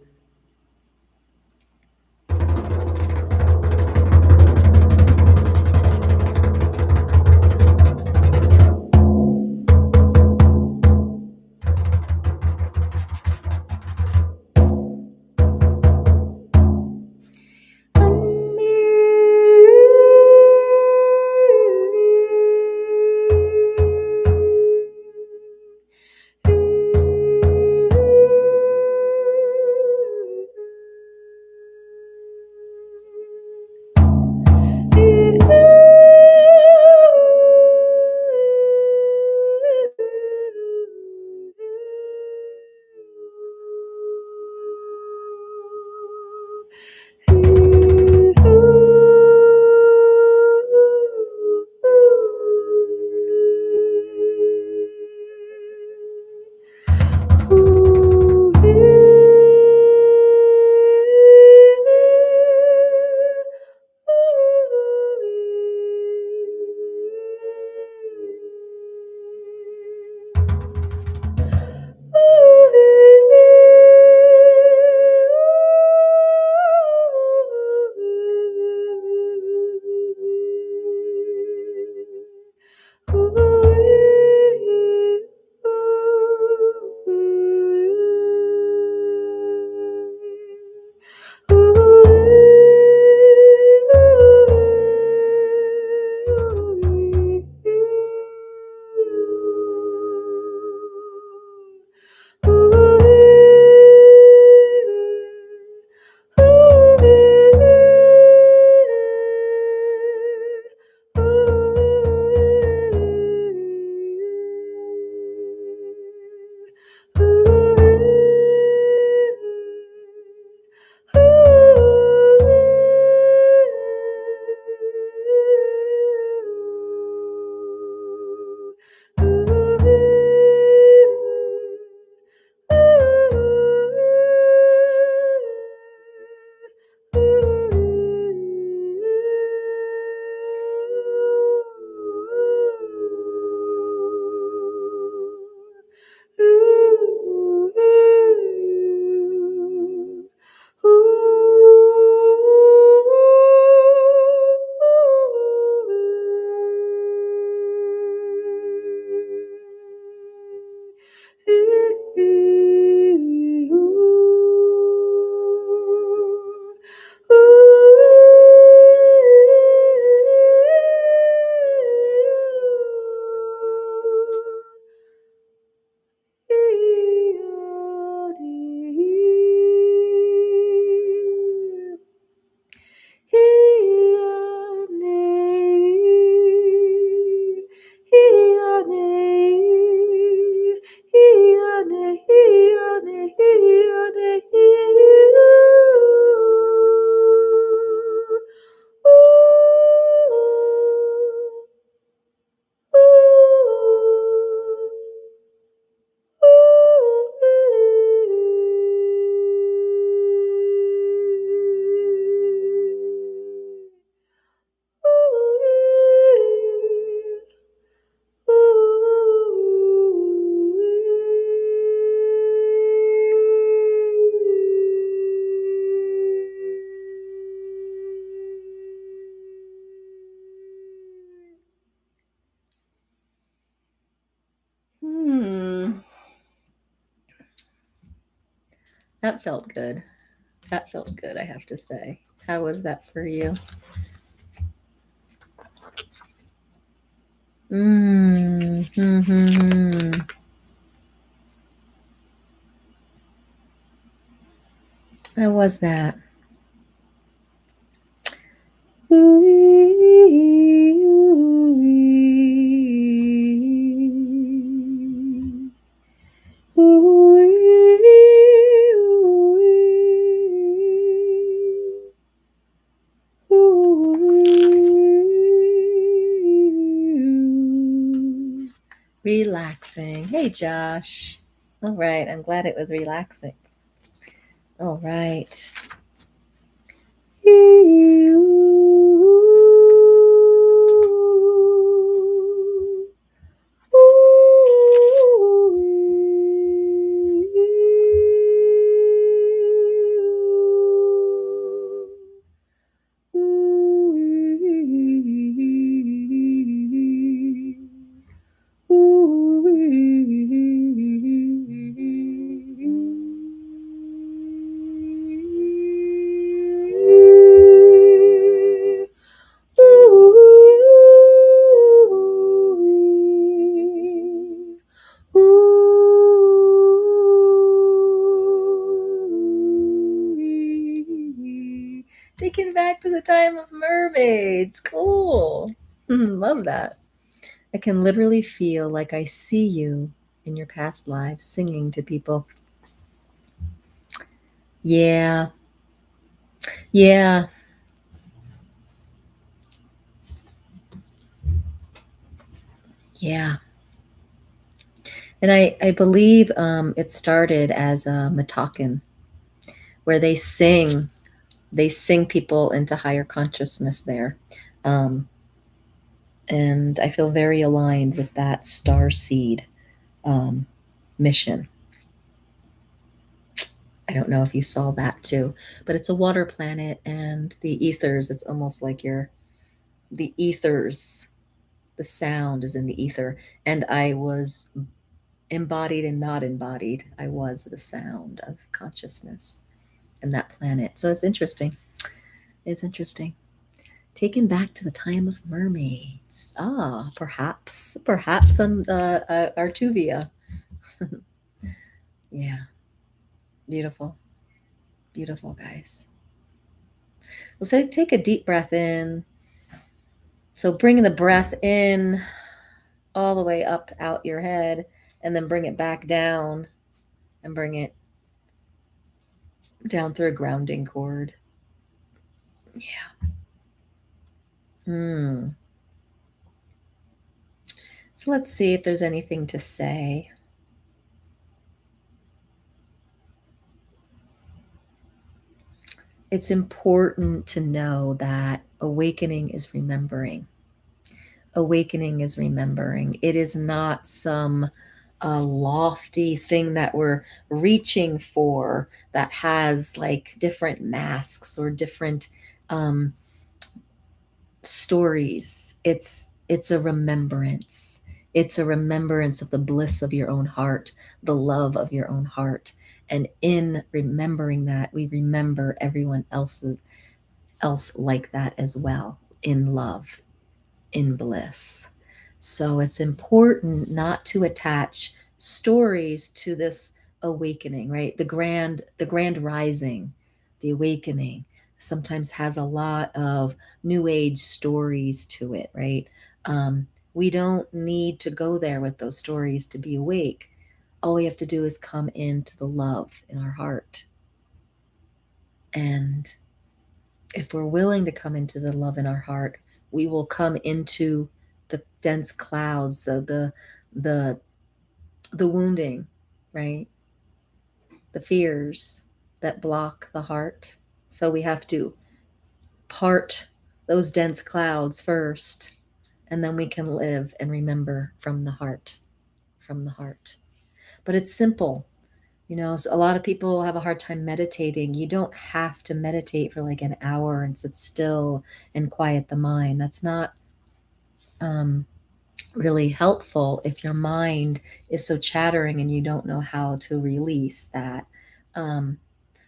That felt good. That felt good, I have to say. How was that for you? Mm-hmm. How was that? Relaxing. Hey, Josh. All right. I'm glad it was relaxing. All right. Taking back to the time of mermaids. Cool. Love that. I can literally feel like I see you in your past lives singing to people. Yeah. Yeah. Yeah. And I believe it started as a matakan where they sing people into higher consciousness there. Um, and I feel very aligned with that star seed um, mission. I don't know if you saw that too, but it's a water planet, and the ethers, it's almost like the ethers, the sound is in the ether. And I was embodied and not embodied. I was the sound of consciousness in that planet. So it's interesting. It's interesting. Taken back to the time of mermaids. Ah, perhaps some Artuvia. Yeah, beautiful, beautiful, guys. Well, so take a deep breath in. So bring the breath in all the way up out your head, and then bring it back down, and bring it down through a grounding cord. Yeah. Hmm. So let's see if there's anything to say. It's important to know that awakening is remembering. Awakening is remembering. It is not some lofty thing that we're reaching for that has like different masks or different um, stories. It's a remembrance. It's a remembrance of the bliss of your own heart, the love of your own heart. And in remembering that, we remember everyone else like that as well, in love, in bliss. So it's important not to attach stories to this awakening, right? The grand rising, the awakening sometimes has a lot of new age stories to it, right? We don't need to go there with those stories to be awake. All we have to do is come into the love in our heart. And if we're willing to come into the love in our heart, we will come into the dense clouds, the the wounding, right? The fears that block the heart. So we have to part those dense clouds first, and then we can live and remember from the heart, from the heart. But it's simple. So a lot of people have a hard time meditating. You don't have to meditate for like an hour and sit still and quiet the mind. That's not um, really helpful if your mind is so chattering and you don't know how to release that.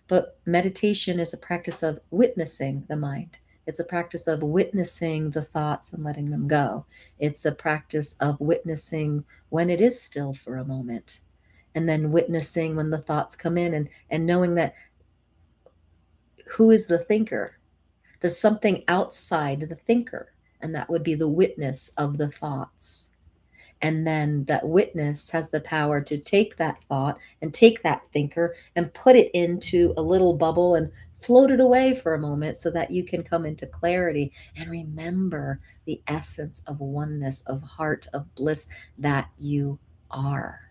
But meditation is a practice of witnessing the mind. It's a practice of witnessing the thoughts and letting them go. It's a practice of witnessing when it is still for a moment, and then witnessing when the thoughts come in, and knowing that who is the thinker? There's something outside the thinker, and that would be the witness of the thoughts. And then that witness has the power to take that thought and take that thinker and put it into a little bubble and float it away for a moment so that you can come into clarity and remember the essence of oneness, of heart, of bliss that you are.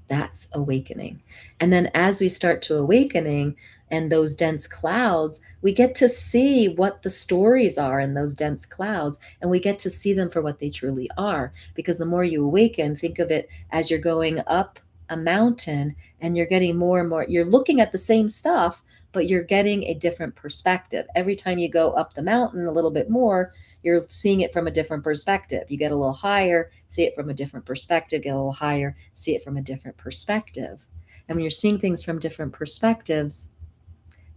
That's awakening. And then as we start to awakening and those dense clouds, we get to see what the stories are in those dense clouds, and we get to see them for what they truly are. Because the more you awaken, think of it as you're going up a mountain and you're getting more and more, you're looking at the same stuff, but you're getting a different perspective. Every time you go up the mountain a little bit more, you're seeing it from a different perspective. You get a little higher, see it from a different perspective, get a little higher, see it from a different perspective. And when you're seeing things from different perspectives,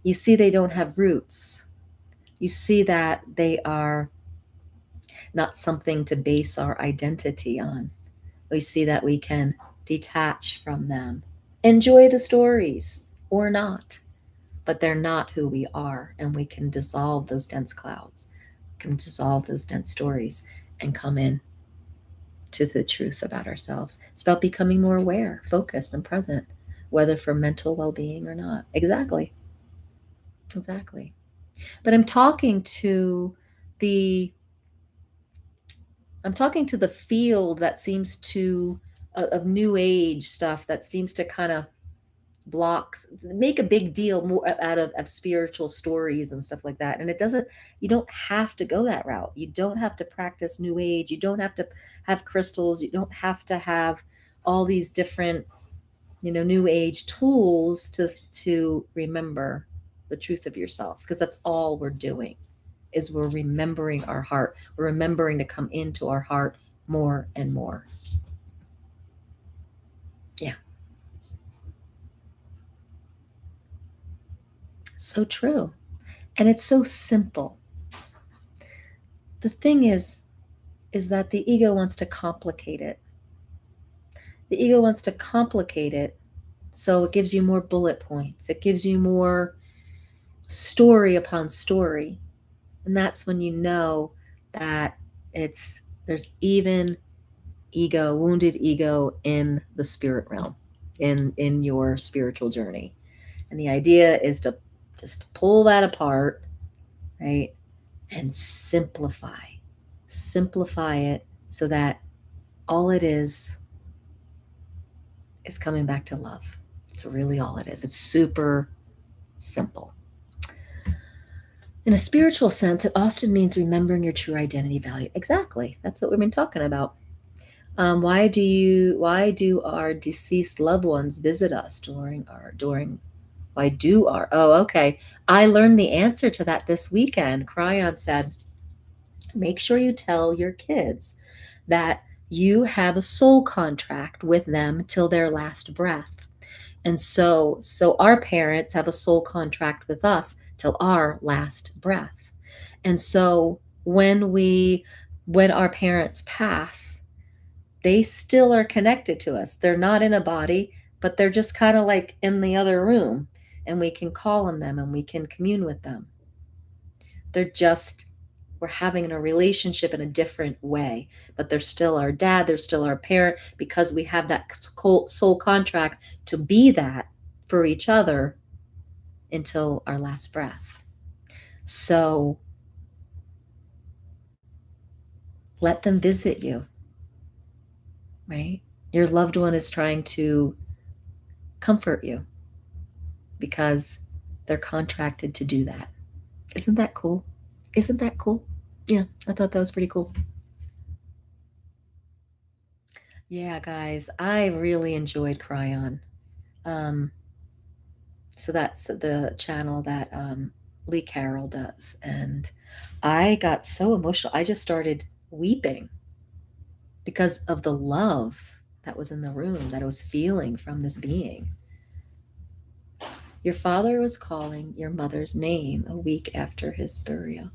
you see they don't have roots. You see that they are not something to base our identity on. We see that we can detach from them, enjoy the stories or not, but they're not who we are. And we can dissolve those dense clouds, can dissolve those dense stories, and come in to the truth about ourselves. It's about becoming more aware, focused, and present, whether for mental well-being or not. Exactly. Exactly. But the I'm talking to the field that seems to of new age stuff that seems to kind of blocks make a big deal more out of spiritual stories and stuff like that. And it doesn't, you don't have to go that route. You don't have to practice new age. You don't have to have crystals. You don't have to have all these different, new age tools to remember the truth of yourself, because that's all we're doing, is we're remembering our heart. We're remembering to come into our heart more and more. Yeah. So true. And it's so simple. The thing is that the ego wants to complicate it. The ego wants to complicate it, so it gives you more bullet points. It gives you more story upon story. And that's when you know that there's even ego, wounded ego in the spirit realm, in your spiritual journey. And the idea is to just pull that apart, right? And simplify it so that all it is coming back to love. It's really all it is. It's super simple. In a spiritual sense, it often means remembering your true identity value. Exactly. That's what we've been talking about. Why do our deceased loved ones visit us oh, okay. I learned the answer to that this weekend. Cryon said, make sure you tell your kids that you have a soul contract with them till their last breath. And so our parents have a soul contract with us till our last breath. And so when our parents pass, they still are connected to us. They're not in a body, but they're just kind of like in the other room, and we can call on them and we can commune with them. We're having a relationship in a different way, but they're still our dad, they're still our parent, because we have that soul contract to be that for each other until our last breath. So let them visit you, right? Your loved one is trying to comfort you because they're contracted to do that. Isn't that cool? Isn't that cool? Yeah, I thought that was pretty cool. Yeah, guys, I really enjoyed Cryon. Um, so that's the channel that Lee Carroll does. And I got so emotional. I just started weeping because of the love that was in the room that I was feeling from this being. Your father was calling your mother's name a week after his burial.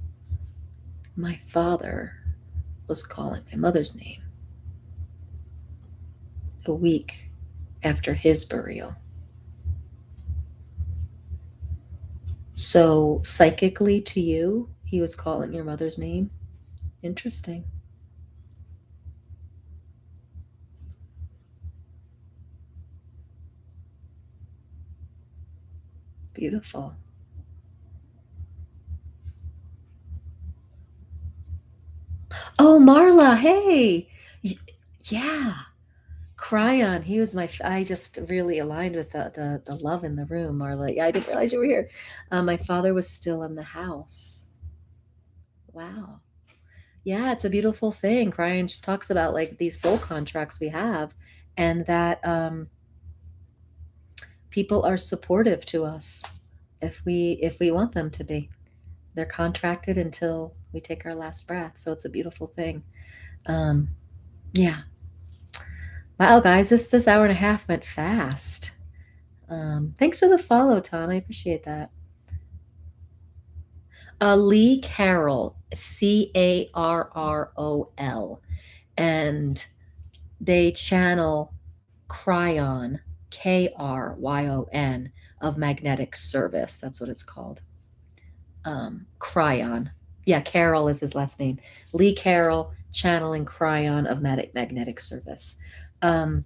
My father was calling my mother's name a week after his burial. So, psychically to you, he was calling your mother's name? Interesting. Beautiful. Oh, Marla, hey. Yeah. Cryon, he was I just really aligned with the love in the room, Marla. Yeah, I didn't realize you were here. My father was still in the house. Wow. Yeah, it's a beautiful thing. Cryon just talks about like these soul contracts we have, and that people are supportive to us if we want them to be. They're contracted until we take our last breath. So it's a beautiful thing. Um, yeah. Wow, guys, this hour and a half went fast. Thanks for the follow, Tom. I appreciate that. Lee Carroll, Carrol, and they channel Cryon, Kryon, of magnetic service. That's what it's called. Cryon. Yeah, Carroll is his last name. Lee Carroll, channeling Cryon of magnetic service. Um,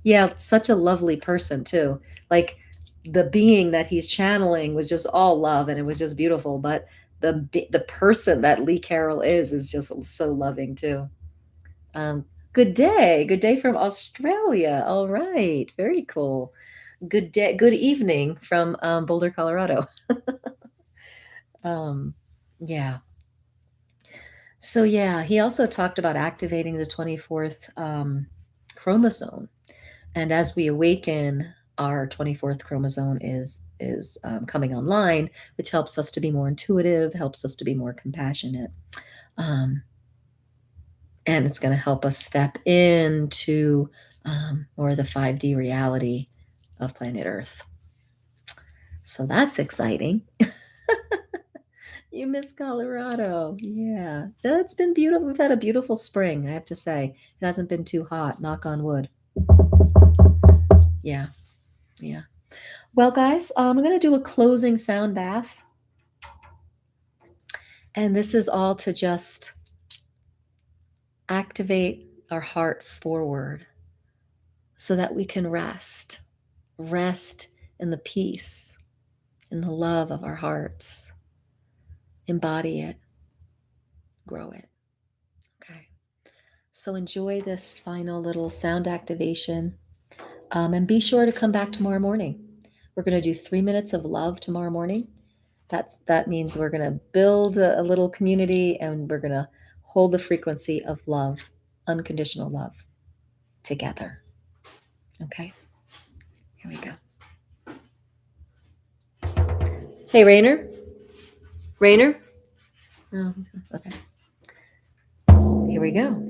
yeah, such a lovely person too. Like the being that he's channeling was just all love, and it was just beautiful. But the person that Lee Carroll is just so loving too. Um, good day from Australia. All right, very cool. Good day, good evening from Boulder, Colorado. Um, yeah. So yeah, he also talked about activating the 24th chromosome, and as we awaken, our 24th chromosome is coming online, which helps us to be more intuitive, helps us to be more compassionate, um, and it's going to help us step into more of the 5D reality of planet Earth. So that's exciting. You miss Colorado. Yeah. That's been beautiful. We've had a beautiful spring, I have to say. It hasn't been too hot, knock on wood. Yeah. Yeah. Well, guys, I'm going to do a closing sound bath. And this is all to just activate our heart forward so that we can rest in the peace, in the love of our hearts, embody it, grow it. Okay. So enjoy this final little sound activation. And be sure to come back tomorrow morning. We're going to do 3 minutes of love tomorrow morning. That means we're going to build a little community, and we're going to hold the frequency of love, unconditional love, together. Okay, here we go. Hey, Rainer. Rainer. Oh, okay. Here we go.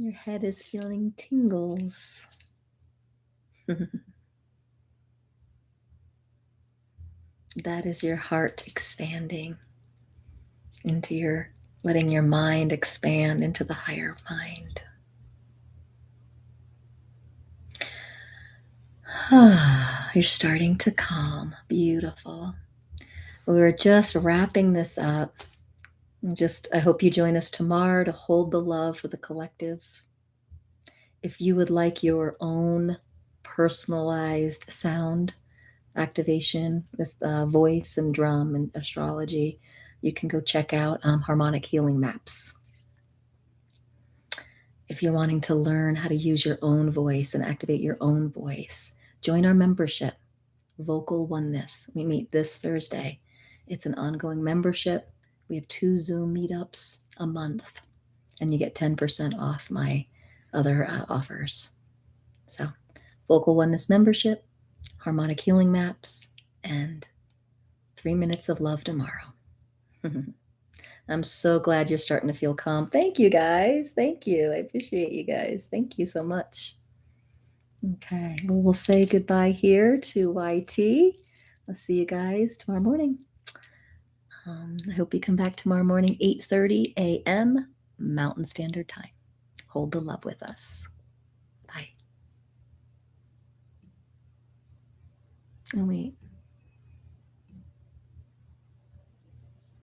Your head is feeling tingles. That is your heart expanding into letting your mind expand into the higher mind. You're starting to calm. Beautiful. We're just wrapping this up. I hope you join us tomorrow to hold the love for the collective. If you would like your own personalized sound activation with voice and drum and astrology, you can go check out Harmonic Healing Maps. If you're wanting to learn how to use your own voice and activate your own voice, join our membership, Vocal Oneness. We meet this Thursday. It's an ongoing membership. We have 2 Zoom meetups a month, and you get 10% off my other offers. So, Vocal Oneness membership, Harmonic Healing Maps, and 3 minutes of love tomorrow. I'm so glad you're starting to feel calm. Thank you, guys. Thank you. I appreciate you guys. Thank you so much. Okay, well, we'll say goodbye here to YT. I'll see you guys tomorrow morning. I hope you come back tomorrow morning, 8:30 a.m. Mountain Standard Time. Hold the love with us. Bye. Oh, wait.